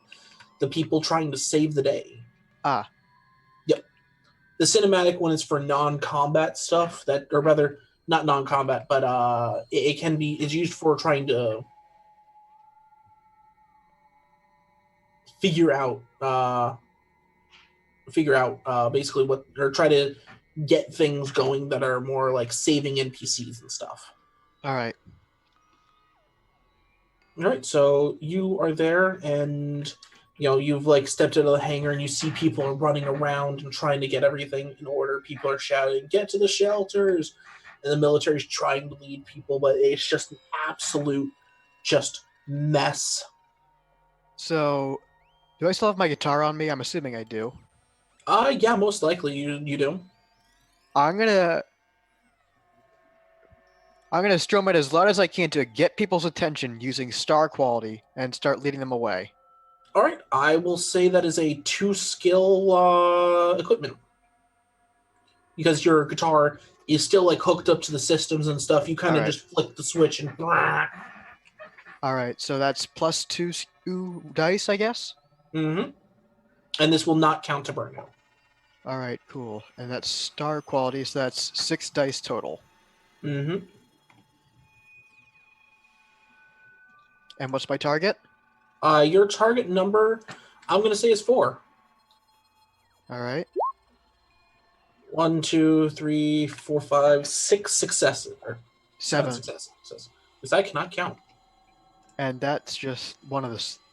the people trying to save the day. Ah. Yep. The cinematic one is for non-combat stuff or rather, not non-combat, but it can be, is used for trying to figure out basically what, or try to get things going that are more like saving NPCs and stuff. All right. All right, so you are there, and you've stepped out of the hangar, and you see people are running around and trying to get everything in order. People are shouting, "Get to the shelters!" And the military's trying to lead people, but it's just an absolute mess. So, do I still have my guitar on me? I'm assuming I do. Yeah, most likely you do. I'm gonna strum it as loud as I can to get people's attention using star quality and start leading them away. All right, I will say that is a 2-skill equipment because your guitar is still hooked up to the systems and stuff. You kind of Alright. just flick the switch and. All right, so that's plus 2 dice, I guess. Mm-hmm. And this will not count to burnout. All right, cool. And that's star quality, so that's 6 dice total. Mm-hmm. And what's my target? Your target number, I'm going to say, is 4. All right. 1, 2, 3, 4, 5, 6 successes. Or 7 7. successes. Because I cannot count. And that's just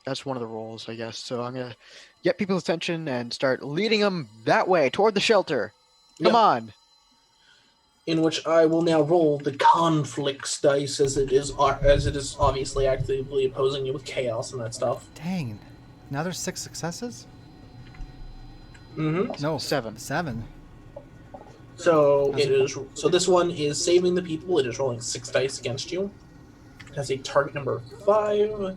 that's one of the roles, I guess. So I'm gonna get people's attention and start leading them that way toward the shelter. Come Yep. on. In which I will now roll the conflicts dice as it is obviously actively opposing you with chaos and that stuff. Dang. Now there's 6 successes? Mm-hmm. No. 7. 7. So this one is saving the people. It is rolling 6 dice against you. It has a target number of 5.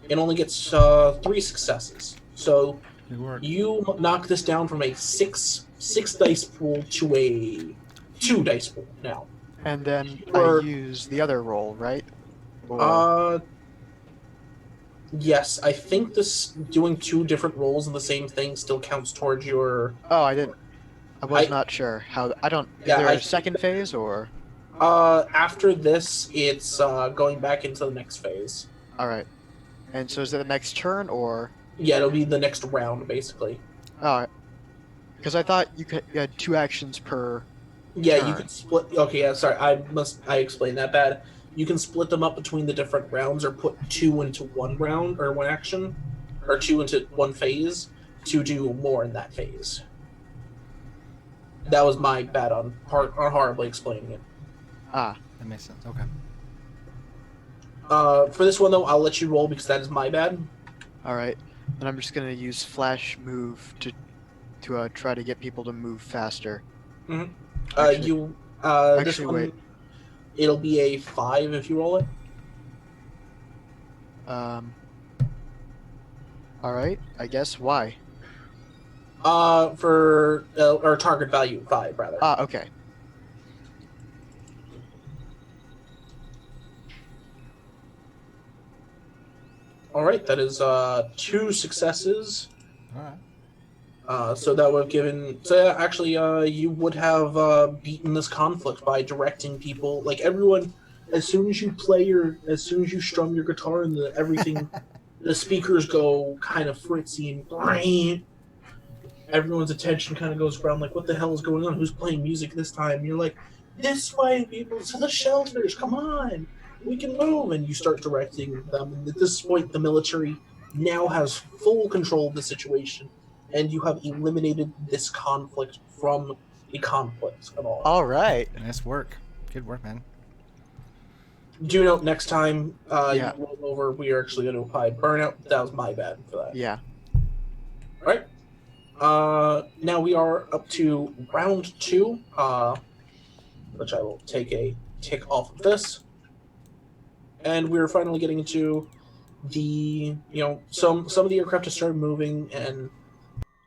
It only gets 3 successes. So Good work. you knock this down from a 6 dice pool to a 2 dice pool now. And then Or- I use the other roll, right? Or, Yes, I think this doing 2 different rolls in the same thing still counts towards your. oh, I didn't. I was I- not sure how. I don't. Is Yeah, there I- a second phase or? After this, it's going back into the next phase. All right. And so is it the next turn or? Yeah, it'll be the next round, basically. Oh, because I thought you had 2 actions per. Yeah, you Turn. can split. Okay, yeah, sorry, I explained that bad. You can split them up between the different rounds, or put 2 into one round or one action, or 2 into one phase to do more in that phase. That was my bad on horribly explaining it. Ah, That makes sense. Okay. For this one though, I'll let you roll because that is my bad. all right. And I'm just gonna use flash move to try to get people to move faster. Actually- This actually, one, wait. it'll be a 5 if you roll it. All right. I guess why? For or target value 5 rather. Ah, okay. All right, that is 2 successes. All right. So that would have given. So yeah, actually, you would have beaten this conflict by directing people, like everyone. As soon as you strum your guitar and everything, the speakers go kind of fritzy and bang. Everyone's attention kind of goes around like, what the hell is going on? Who's playing music this time? And you're like, this way, people, to the shelters, come on, we can move. And you start directing them. And at this point, the military now has full control of the situation. And you have eliminated this conflict from the conflict at all. All right. Nice work. Good work, man. Do note next time Yeah. you roll over, we are actually going to apply burnout. That was my bad for that. Yeah. All right. Now we are up to round 2, which I will take a tick off of this. And we're finally getting into the, some of the aircraft have started moving,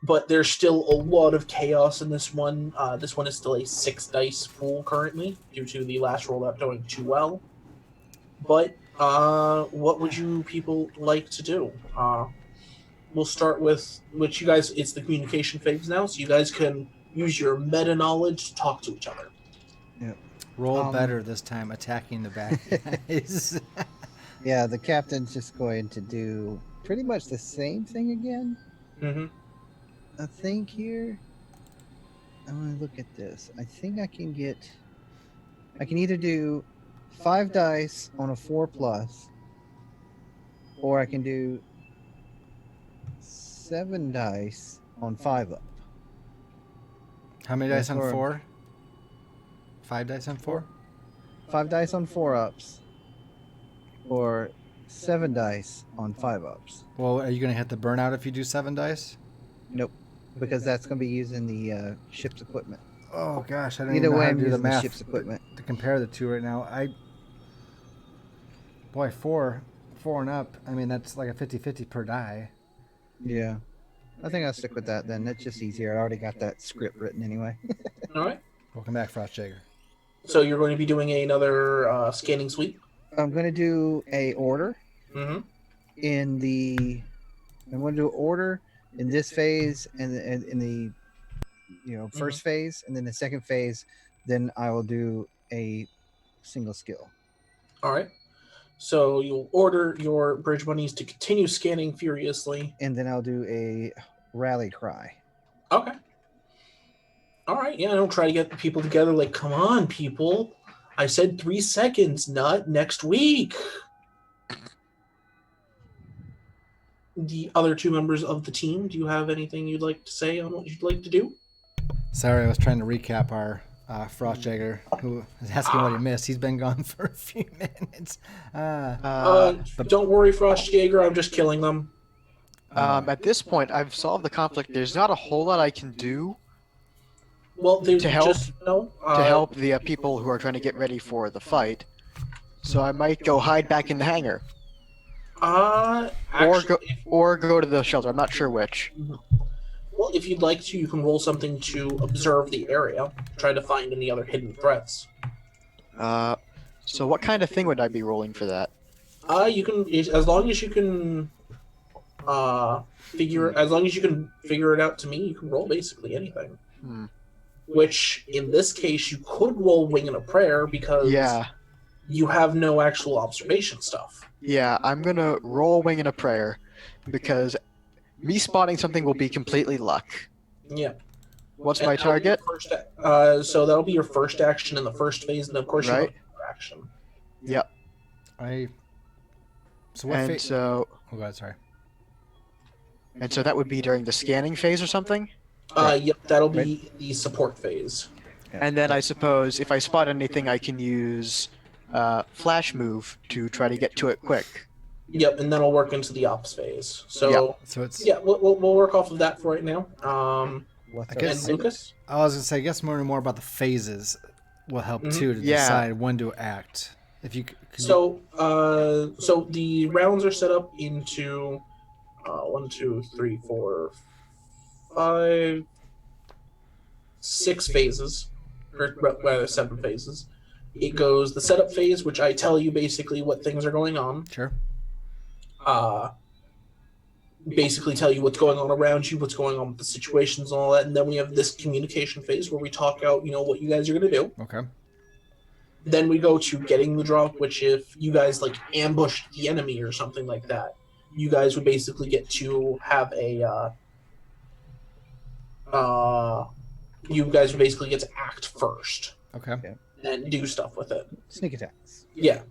but there's still a lot of chaos in this one. This one is still a 6 dice pool currently, due to the last roll not doing too well. But what would you people like to do? We'll start with which you guys. It's the communication phase now, so you guys can use your meta knowledge to talk to each other. Roll better this time, attacking the bad guys. Yeah, the captain's just going to do pretty much the same thing again. Mm-hmm. I think here. I'm gonna look at this. I think I can either do 5 dice on a 4+, or I can do 7 dice on 5 up. How many dice That's on where- 4? 5 dice on 4? 5 dice on 4 ups, or 7 dice on 5 ups. Well, are you going to hit the burnout if you do 7 dice? Nope, because that's going to be using the ship's equipment. Oh gosh, I don't Either even know way, how I'm to do the using the math ship's equipment. to compare the two right now. Boy, 4 and up. I mean, that's like a 50-50 per die. Yeah, I think I'll stick with that then. That's just easier. I already got that script written anyway. All right. Welcome back, Frostjagger. So you're going to be doing another scanning sweep. I'm going to do a order Mm-hmm. in the. I'm going to do order in this phase and in the, first phase, and then the second phase. Then I will do a single skill. All right. So you'll order your bridge bunnies to continue scanning furiously. And then I'll do a rally cry. Okay. All right. Yeah, I don't try to get the people together. Like, come on, people. I said 3 seconds, not next week. The other two members of the team, do you have anything you'd like to say on what you'd like to do? Sorry, I was trying to recap our Frostjagger, who is asking what he missed. He's been gone for a few minutes. Don't worry, Frostjagger. I'm just killing them. At this point, I've solved the conflict. There's not a whole lot I can do Well, they to help just no. to help the people who are trying to get ready for the fight. So I might go hide back in the hangar, Actually, or go to the shelter. I'm not sure which. well, if you'd like to, you can roll something to observe the area, try to find any other hidden threats. So what kind of thing would I be rolling for that? You can, as long as you can, figure it out to me, you can roll basically anything. Which, in this case, you could roll Wing and a Prayer because you have no actual observation stuff. Yeah, I'm gonna roll Wing and a Prayer because me spotting something will be completely luck. Yeah. What's And my target? So that'll be your first action in the first phase, and of course you have another action. Yep. So what And phase? so Oh god, sorry. and so that would be during the scanning phase or something. Yep, that'll be the support phase. And then I suppose if I spot anything, I can use Flash Move to try to get to it quick. Yep, and then I'll work into the ops phase. So So it's we'll work off of that for right now. What's I guess- And Lucas? I was gonna say, I guess more and more about the phases will help too to decide when to act. If you could So the rounds are set up into 1, 2, 3, 4, 5, 6 phases, or rather 7 phases. It goes the setup phase, which I tell you basically what things are going on. Sure. Basically tell you what's going on around you, what's going on with the situations and all that, and then we have this communication phase where we talk out, what you guys are going to do. Okay. Then we go to getting the drop, which if you guys like ambushed the enemy or something like that, you guys would basically get to have you guys would basically get to act first Okay. and do stuff with it. Sneak attacks. Yeah.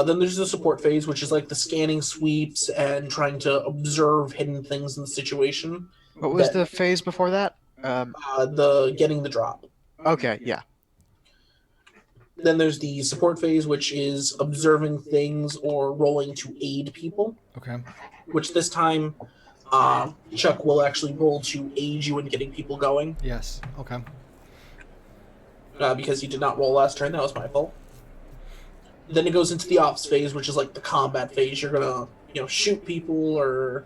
Then there's the support phase, which is like the scanning sweeps and trying to observe hidden things in the situation. What was the phase before that? The getting the drop. Okay, yeah. Then there's the support phase, which is observing things or rolling to aid people. Okay. Which this time, Chuck will actually roll to aid you in getting people going. Yes. Okay. Because he did not roll last turn. That was my fault. Then it goes into the ops phase, which is like the combat phase. You're gonna, shoot people or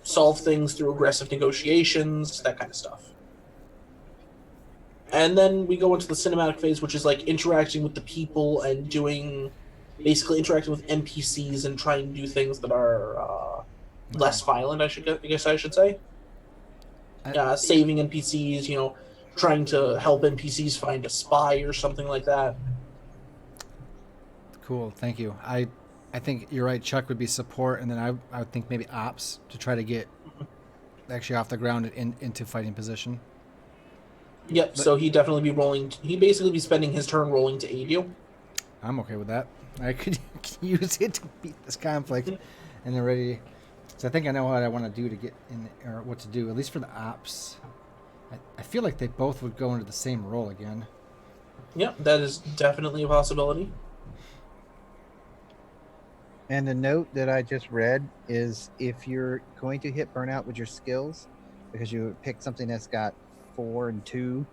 solve things through aggressive negotiations, that kind of stuff. And then we go into the cinematic phase, which is like interacting with the people and basically interacting with NPCs and trying to do things that are less violent. I guess I should say. Saving NPCs, trying to help NPCs find a spy or something like that. Cool. Thank you. I think you're right. Chuck would be support, and then I would think maybe ops to try to get actually off the ground and into fighting position. Yep. So he'd definitely be rolling. He'd basically be spending his turn rolling to aid you. I'm okay with that. I could use it to beat this conflict, and they're ready. So I think I know what I want to do to get in, or what to do, at least for the ops. I feel like they both would go into the same role again. Yep, that is definitely a possibility. And the note that I just read is if you're going to hit burnout with your skills, because you pick something that's got 4 and 2,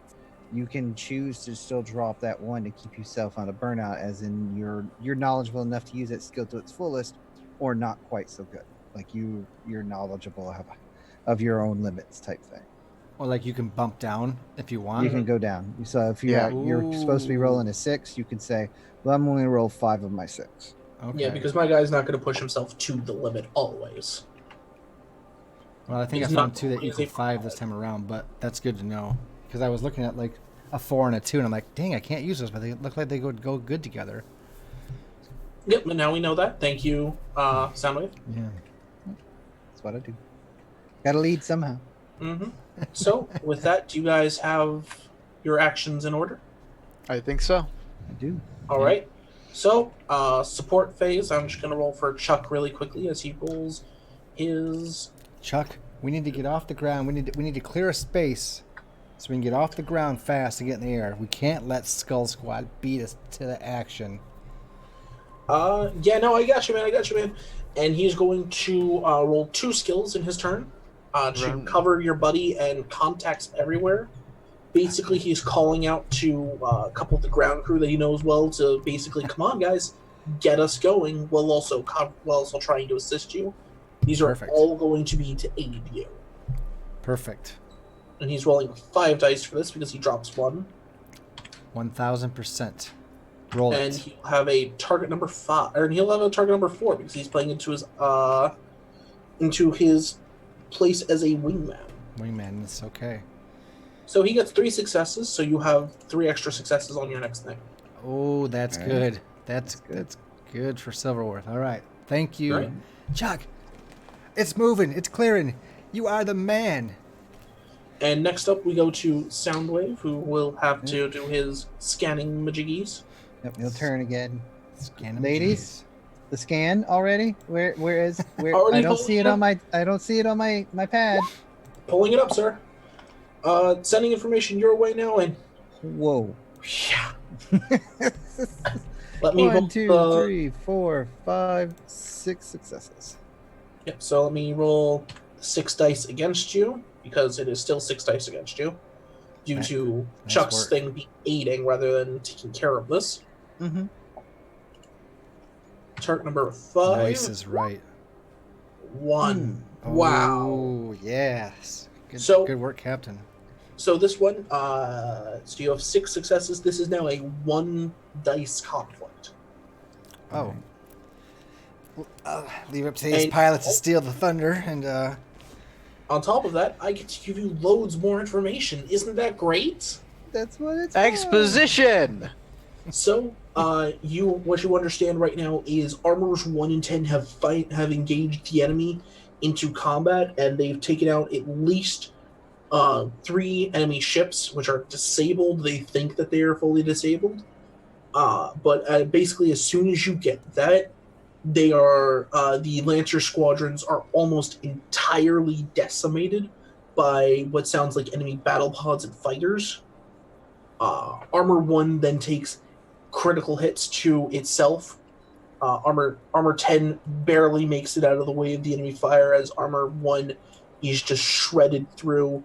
you can choose to still drop that 1 to keep yourself on a burnout, as in you're knowledgeable enough to use that skill to its fullest, or not quite so good. Like you're knowledgeable of your own limits type thing. Or like you can bump down if you want. You can go down. So if you're supposed to be rolling a 6, you can say, well, I'm only going to roll 5 of my 6. Okay. Yeah, because my guy's not going to push himself to the limit always. Well, I think He's I found not 2 that always equal a 5 this time around, but that's good to know. Because I was looking at like a 4 and a 2, and I'm like, dang, I can't use those, but they look like they would go good together. Yep, and now we know that. Thank you, Soundwave. Yeah. That's what I do. Got to lead somehow. Mm-hmm. So, with that, do you guys have your actions in order? I think so. I do. All Yeah. right. So, support phase. I'm just gonna roll for Chuck really quickly as he rolls his. Chuck, we need to get off the ground. We need to clear a space so we can get off the ground fast and get in the air. We can't let Skull Squad beat us to the action. Yeah, no, I got you, man. I got you, man. And he's going to roll 2 skills in his turn to Run. cover your buddy and contacts everywhere. Basically, he's calling out to a couple of the ground crew that he knows well to basically, come on, guys, get us going, while also trying to assist you. These are Perfect. all going to be to aid you. Perfect. And he's rolling 5 dice for this because he drops 1. 1000%. Roll And it. he'll have a target number 5, or he'll have a target number 4 because he's playing into his place as a wingman. Wingman, it's okay. So he gets 3 successes, so you have 3 extra successes on your next thing. Oh, that's All right. good. That's good for Silverworth. All right. Thank you. Right. Chuck, it's moving. It's clearing. You are the man. And next up, we go to Soundwave, who will have to do his scanning majiggies. Yep, he'll turn again. Scan them Ladies? G's. The scan already? Where is where Already I don't see it pulling on my my pad. Pulling it up, sir. Sending information your way now, and Whoa. yeah. Let me roll 1, 2, the- 3, 4, 5, 6 successes. Yep. So let me roll 6 dice against you because it is still 6 dice against you, due Nice. to Nice Chuck's work. thing be aiding rather than taking care of this. Mm-hmm. Target number 5. Nice is right. 1. Wow. Oh, yes. Good, So- good work, Captain. So this one, so you have 6 successes. This is now a 1 dice conflict. Oh. Well, leave it up to these And- pilots to steal the thunder and On top of that, I get to give you loads more information. Isn't that great? That's what it's for. Exposition. So, what you understand right now is armors 1 and 10 have engaged the enemy into combat, and they've taken out at least 3 enemy ships, which are disabled. They think that they are fully disabled, but basically, as soon as you get that, they are the Lancer squadrons are almost entirely decimated by what sounds like enemy battle pods and fighters. Armor 1 then takes critical hits to itself. Armor 10 barely makes it out of the way of the enemy fire, as Armor 1 is just shredded through,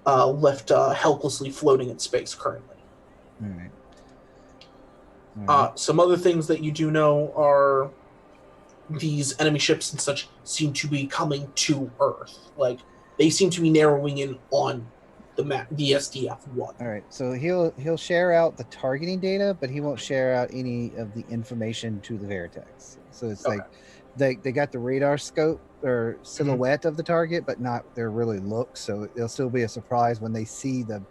left helplessly floating in space currently. All right. All right. Some other things that you do know are these enemy ships and such seem to be coming to Earth. Like, they seem to be narrowing in on the SDF-1. All right, so he'll share out the targeting data, but he won't share out any of the information to the Veritex. So it's Okay. like they got the radar scope or silhouette of the target, but not their really look. So it'll still be a surprise when they see the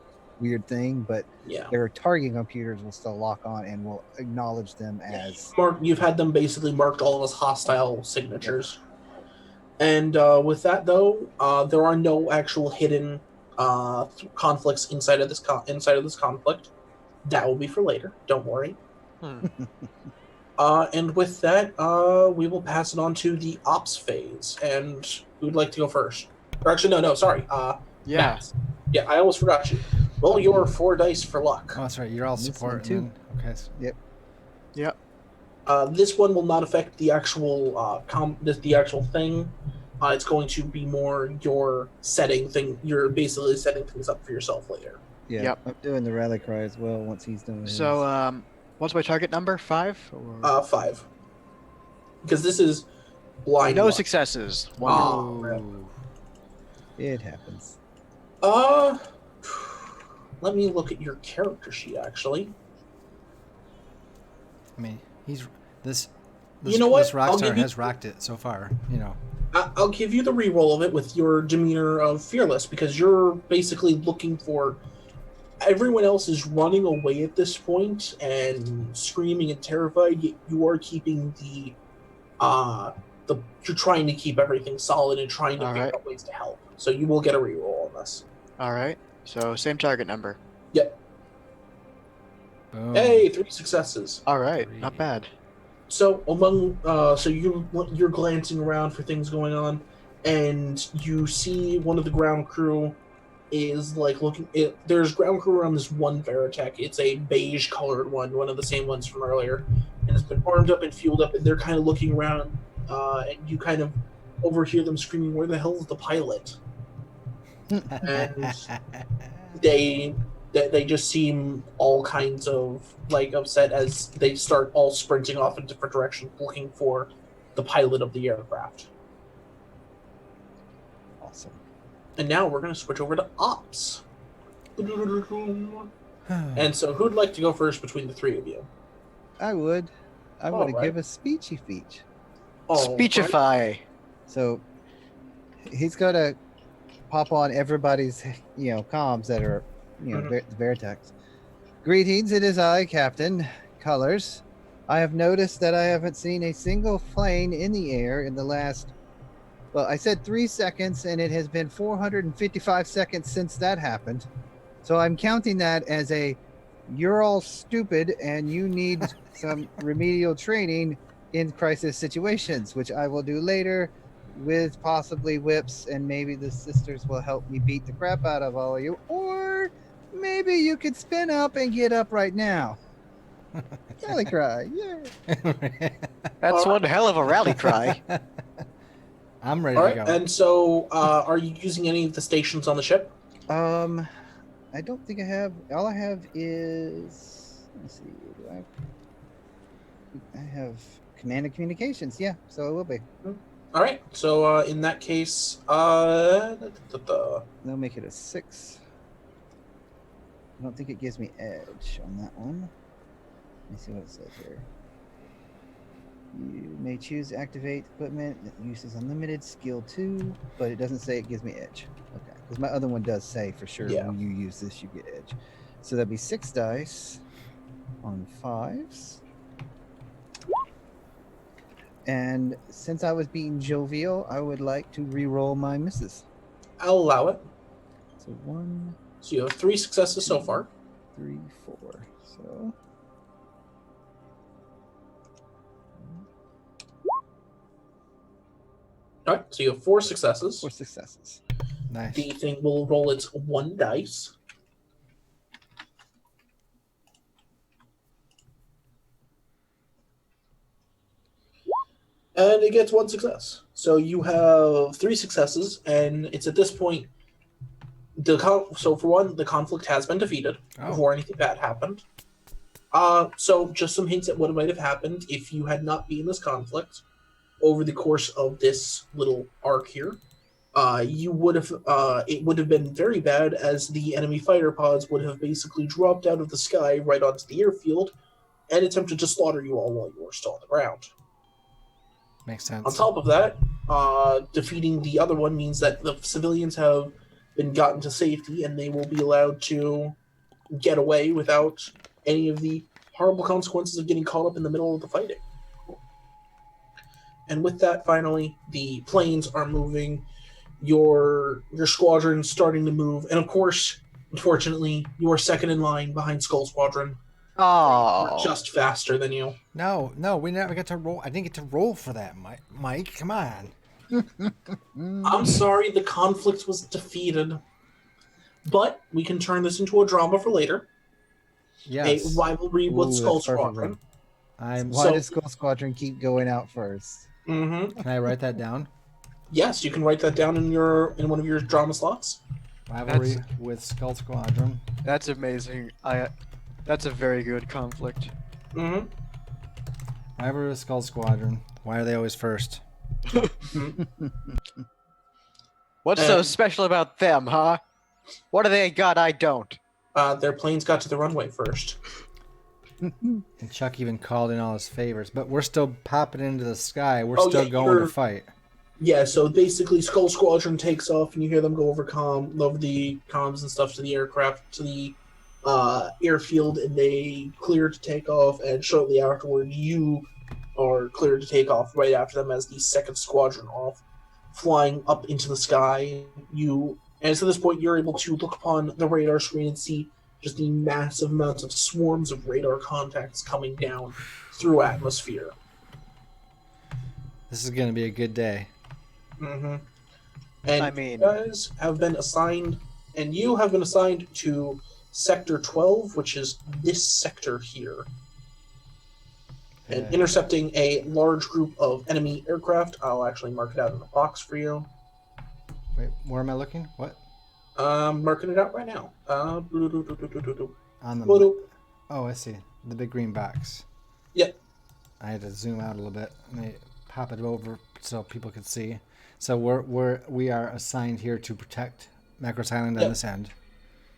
weird thing, but Yeah. their targeting computers will still lock on and will acknowledge them as You've had them basically marked all as hostile signatures. And with that, though, there are no actual hidden conflicts inside of this conflict. That will be for later. Don't worry. And with that, we will pass it on to the ops phase. And who would like to go first? Or actually, no, sorry. Yeah. Matt. Yeah, I almost forgot you. Roll your 4 dice for luck. oh, that's right. You're all This support. one too. and then- okay. so- Yep. This one will not affect the actual the actual thing. It's going to be more your setting thing. You're basically setting things up for yourself later. yeah. Yep. I'm doing the rally cry as well once he's done with So, what's my target number? 5? Or... 5. Because this is blind. no luck. successes. Oh, Wonderful. man. it happens. Let me look at your character sheet. Actually, I mean, he's this. You know what? This I'll Rockstar give you- has rocked it so far. You know. I'll give you the reroll of it with your demeanor of fearless, because you're basically looking for. Everyone else is running away at this point and screaming and terrified. Yet you are keeping you're trying to keep everything solid and trying to All figure right. out ways to help. So you will get a reroll on this. All right. So same target number. Yep. Boom. Hey, 3 successes. All right. 3. Not bad. So you're glancing around for things going on, and you see one of the ground crew is like looking. There's ground crew around this one Veritech. It's a beige colored one of the same ones from earlier, and it's been armed up and fueled up. And they're kind of looking around, and you kind of overhear them screaming, "Where the hell is the pilot?" And they just seem all kinds of like upset as they start all sprinting off in different directions looking for the pilot of the aircraft. Awesome. And now we're going to switch over to ops. And so who'd like to go first between the 3 of you? I would. I want to Alright. give a speechy feature. Speechify. So he's gonna pop on everybody's, comms that are, Veritex. Greetings, it is I, Captain Colors. I have noticed that I haven't seen a single plane in the air in the last, well, I said 3 seconds, and it has been 455 seconds since that happened. So I'm counting that as you're all stupid and you need some remedial training in crisis situations, which I will do later with possibly whips, and maybe the sisters will help me beat the crap out of all of you, or maybe you could spin up and get up right now. Rally cry, yeah. That's one hell of a rally cry. I'm ready All to right, go. and so are you using any of the stations on the ship? I don't think I have. All I have is. Let's see. Do I have command and communications. Yeah, so it will be. All right, so in that case, They'll make it a 6. I don't think it gives me edge on that one. Let me see what it says here. You may choose to activate equipment that uses unlimited skill 2, but it doesn't say it gives me edge. Okay, because my other one does say for sure Yeah. when you use this, you get edge. So that'd be 6 dice on 5s. And since I was being jovial, I would like to re-roll my misses. I'll allow it. So 1, So you have 3 successes so far. 3, 4. So All right, so you have 4 successes. 4 successes. Nice. The thing will roll its 1 dice. And it gets 1 success. So you have 3 successes, and it's at this point. So for one, the conflict has been defeated before anything bad happened. So just some hints at what might have happened if you had not been in this conflict over the course of this little arc here. You would have it would have been very bad, as the enemy fighter pods would have basically dropped out of the sky right onto the airfield and attempted to slaughter you all while you were still on the ground. Makes sense. On top of that, defeating the other one means that the civilians have been gotten to safety, and they will be allowed to get away without any of the horrible consequences of getting caught up in the middle of the fighting. And with that, finally, the planes are moving. Your squadron's starting to move, and of course, unfortunately, you are second in line behind Skull Squadron. Oh. Just faster than you. No, we never got to roll. I didn't get to roll for that, Mike. Come on. I'm sorry, the conflict was defeated. But we can turn this into a drama for later. Yes. A rivalry with Ooh, Skull that's perfect. Squadron. Why does Skull Squadron keep going out first? Mm-hmm. Can I write that down? Yes, you can write that down in one of your drama slots. Rivalry with Skull Squadron. That's amazing. That's a very good conflict. Mm-hmm. Rivalry with Skull Squadron. Why are they always first? What's so special about them, huh? What do they got I don't? Their planes got to the runway first. And Chuck even called in all his favors, but we're still popping into the sky. We're Oh, still yeah, going to fight. Yeah, so basically Skull Squadron takes off, and you hear them go over the comms and stuff to the aircraft, to the airfield, and they clear to take off, and shortly afterward, you are cleared to take off right after them as the second squadron flying up into the sky. And so at this point, you're able to look upon the radar screen and see just the massive amounts of swarms of radar contacts coming down through atmosphere. This is going to be a good day. Mm-hmm. And I mean- you guys have been assigned, and you have been assigned to Sector 12, which is this sector here. And Yeah. intercepting a large group of enemy aircraft. I'll actually mark it out in a box for you. Wait, where am I looking? What? I'm marking it out right now. On the Bloop. Oh, I see. The big green box. Yep. I had to zoom out a little bit. Let me pop it over so people could see. So we are assigned here to protect Macross Island on Yep. this end.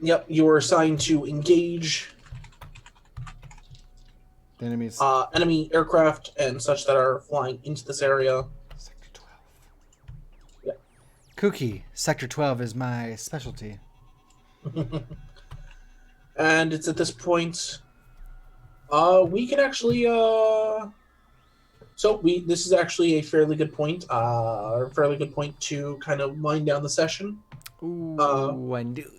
Yep, you are assigned to engage The enemies. enemy aircraft and such that are flying into this area. Sector 12. Yep. Cookie. Sector 12 is my specialty. And it's at this point we can actually this is actually a fairly good point to kind of wind down the session. Ooh, I knew it.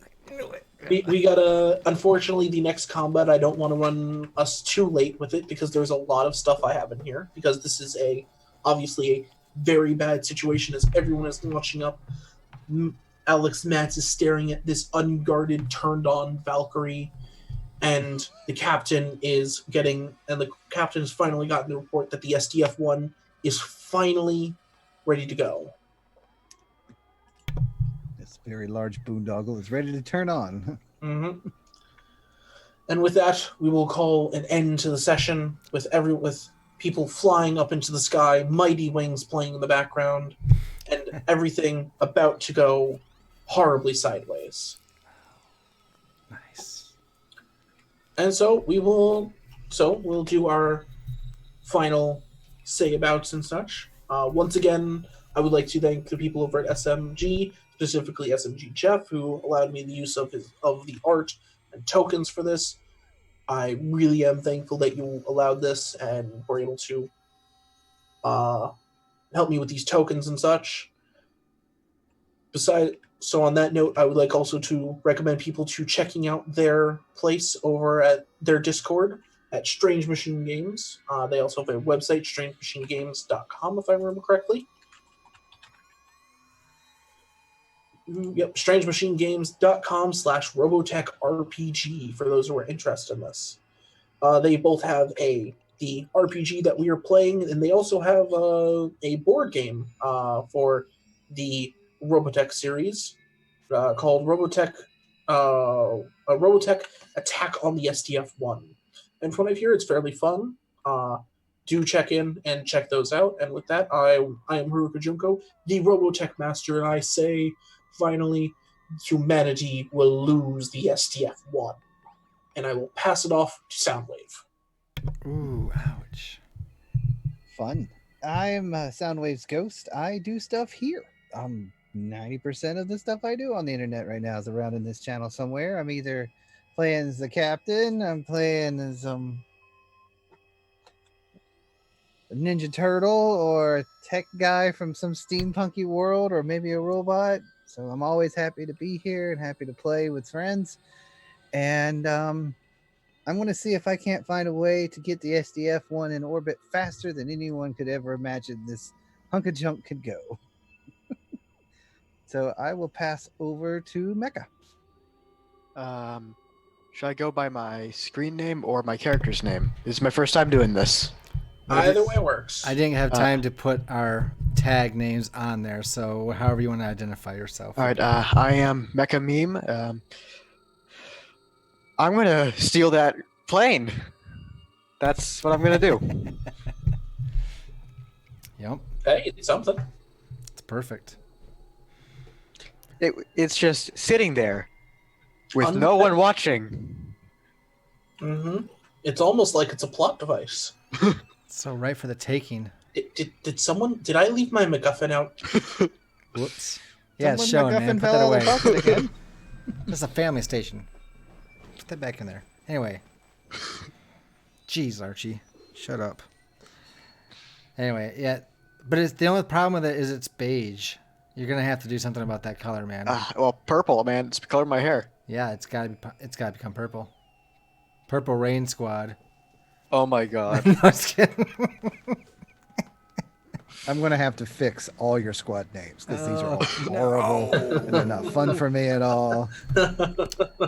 We gotta, unfortunately, the next combat, I don't want to run us too late with it because there's a lot of stuff I have in here, because this is obviously a very bad situation as everyone is launching up. Alex Matz is staring at this unguarded, turned on Valkyrie, and the captain has finally gotten the report that the SDF-1 is finally ready to go. This very large boondoggle is ready to turn on. Mm-hmm. And with that, we will call an end to the session with people flying up into the sky, mighty wings playing in the background, and everything about to go horribly sideways. Nice. And so we'll do our final say abouts and such. Once again, I would like to thank the people over at SMG, specifically SMG Jeff, who allowed me the use of the art and tokens for this. I really am thankful that you allowed this and were able to help me with these tokens and such. So on that note, I would like also to recommend people to checking out their place over at their Discord at Strange Machine Games. They also have a website, strangemachinegames.com, if I remember correctly. Yep, strangemachinegames.com/RobotechRPG for those who are interested in this. They both have the RPG that we are playing, and they also have a board game for the Robotech series called Robotech Attack on the SDF-1. And from what I hear, it's fairly fun. Do check in and check those out. And with that, I am Harukajunko, the Robotech Master, and I say, finally, humanity will lose the SDF-1. And I will pass it off to Soundwave. Ooh, ouch. Fun. I am Soundwavesghost. I do stuff here. 90% of the stuff I do on the internet right now is around in this channel somewhere. I'm either playing as the captain, I'm playing as a Ninja Turtle or a tech guy from some steampunky world, or maybe a robot. So I'm always happy to be here and happy to play with friends. And I'm going to see if I can't find a way to get the SDF-1 in orbit faster than anyone could ever imagine this hunk of junk could go. So I will pass over to Mecha. Should I go by my screen name or my character's name? This is my first time doing this. Either way works. I didn't have time to put our tag names on there, so however you want to identify yourself. All right, I am Mecha Meme. I'm gonna steal that plane. That's what I'm gonna do. Yep, Hey, it's something. it's perfect. It's just sitting there with no one watching. Mm-hmm. It's almost like it's a plot device. So right for the taking. Did I leave my MacGuffin out? Whoops. Yeah, it's Someone showing, man. MacGuffin Put fell that out away. of the bucket again. This is a family station. Put that back in there. Anyway. Jeez, Archie. Shut up. Anyway, yeah. But it's the only problem with it is it's beige. You're gonna have to do something about that color, man. Well, purple, man. It's the color of my hair. Yeah, it's gotta become purple. Purple Rain Squad. Oh my god. No, I'm just kidding. I'm going to have to fix all your squad names because these are all Oh, horrible. no. And they're not fun for me at all.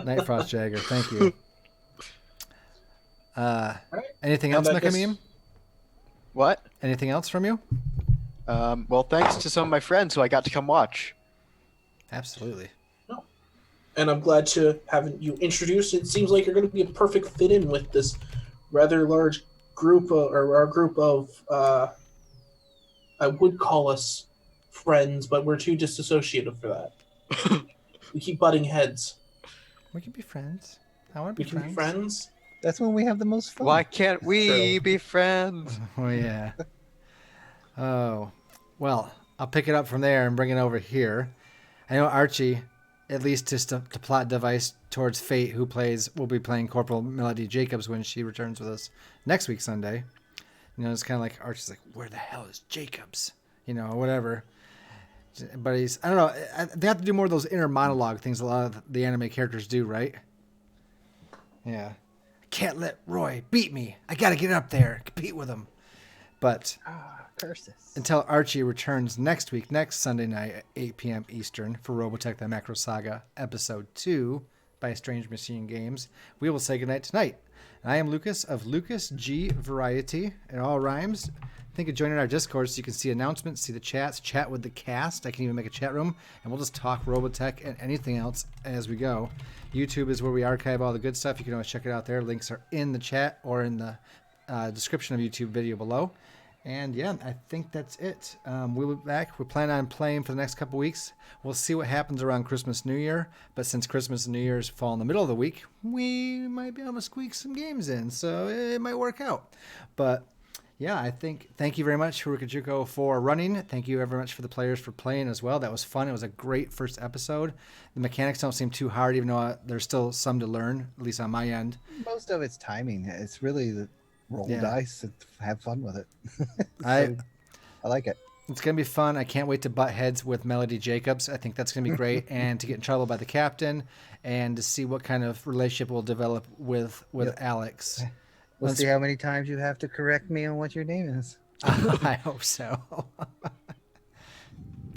Night Frost Jagger, thank you. Anything else, And I Mecha guess- Meme? What? Anything else from you? Well, thanks to some of my friends who I got to come watch. Absolutely. And I'm glad to have you introduced. It seems like you're going to be a perfect fit in with this rather large group, or our group of, I would call us friends, but we're too disassociative for that. We keep butting heads. We can be friends. I want to We be can friends. be friends. That's when we have the most fun. Why can't we True. be friends? Oh, yeah. Oh, well, I'll pick it up from there and bring it over here. I know Archie, at least just to plot device towards Fayt, who will be playing Corporal Melody Jacobs when she returns with us next week, Sunday. You know, it's kind of like Archie's like, where the hell is Jacobs? You know, or whatever. But I don't know. They have to do more of those inner monologue things a lot of the anime characters do, right? Yeah. I can't let Roy beat me. I got to get up there, compete with him. But Curses. until Archie returns next Sunday night at 8 p.m. Eastern for Robotech the MACROSS SAGA Episode 2 by Strange Machine Games, we will say goodnight tonight. And I am Lucas of Lucasgvariety. It all rhymes. Think of joining our Discord so you can see announcements, see the chats, chat with the cast. I can even make a chat room, and we'll just talk Robotech and anything else as we go. YouTube is where we archive all the good stuff. You can always check it out there. Links are in the chat or in the description of YouTube video below. And yeah, I think that's it. We'll be back. We plan on playing for the next couple weeks. We'll see what happens around Christmas, New Year. But since Christmas and New Year's fall in the middle of the week, we might be able to squeak some games in. So it might work out. But yeah, thank you very much, Harukajunko, for running. Thank you very much for the players for playing as well. That was fun. It was a great first episode. The mechanics don't seem too hard, even though there's still some to learn, at least on my end. Most of it's timing. It's really the roll Yeah. dice and have fun with it. I like it. It's going to be fun. I can't wait to butt heads with Melody Jacobs. I think that's going to be great. And to get in trouble by the captain and to see what kind of relationship we'll develop with Yep. Alex. We'll Let's- see how many times you have to correct me on what your name is. I hope so.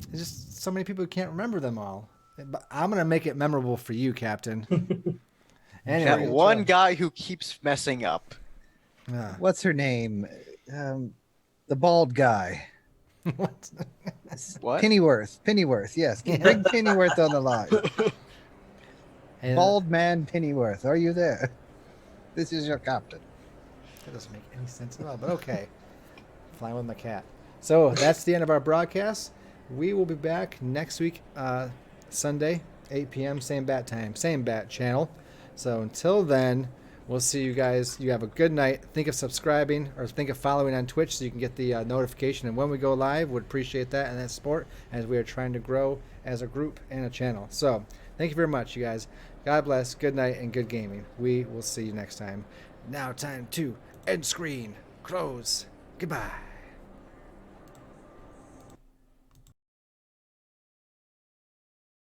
There's just so many people who can't remember them all. But I'm going to make it memorable for you, Captain. That Anyway, one guy who keeps messing up. What's her name? The bald guy. what? What? Pennyworth, yes. Bring Pennyworth on the line. Hey, Bald man Pennyworth, are you there? This is your captain. That doesn't make any sense at all, but okay. Flying with my cat. So that's the end of our broadcast. We will be back next week, Sunday, 8 p.m., same bat time, same bat channel. So until then, we'll see you guys. You have a good night. Think of subscribing or think of following on Twitch so you can get the notification. And when we go live, would appreciate that and that support as we are trying to grow as a group and a channel. So thank you very much, you guys. God bless. Good night and good gaming. We will see you next time. Now time to end screen. Close. Goodbye.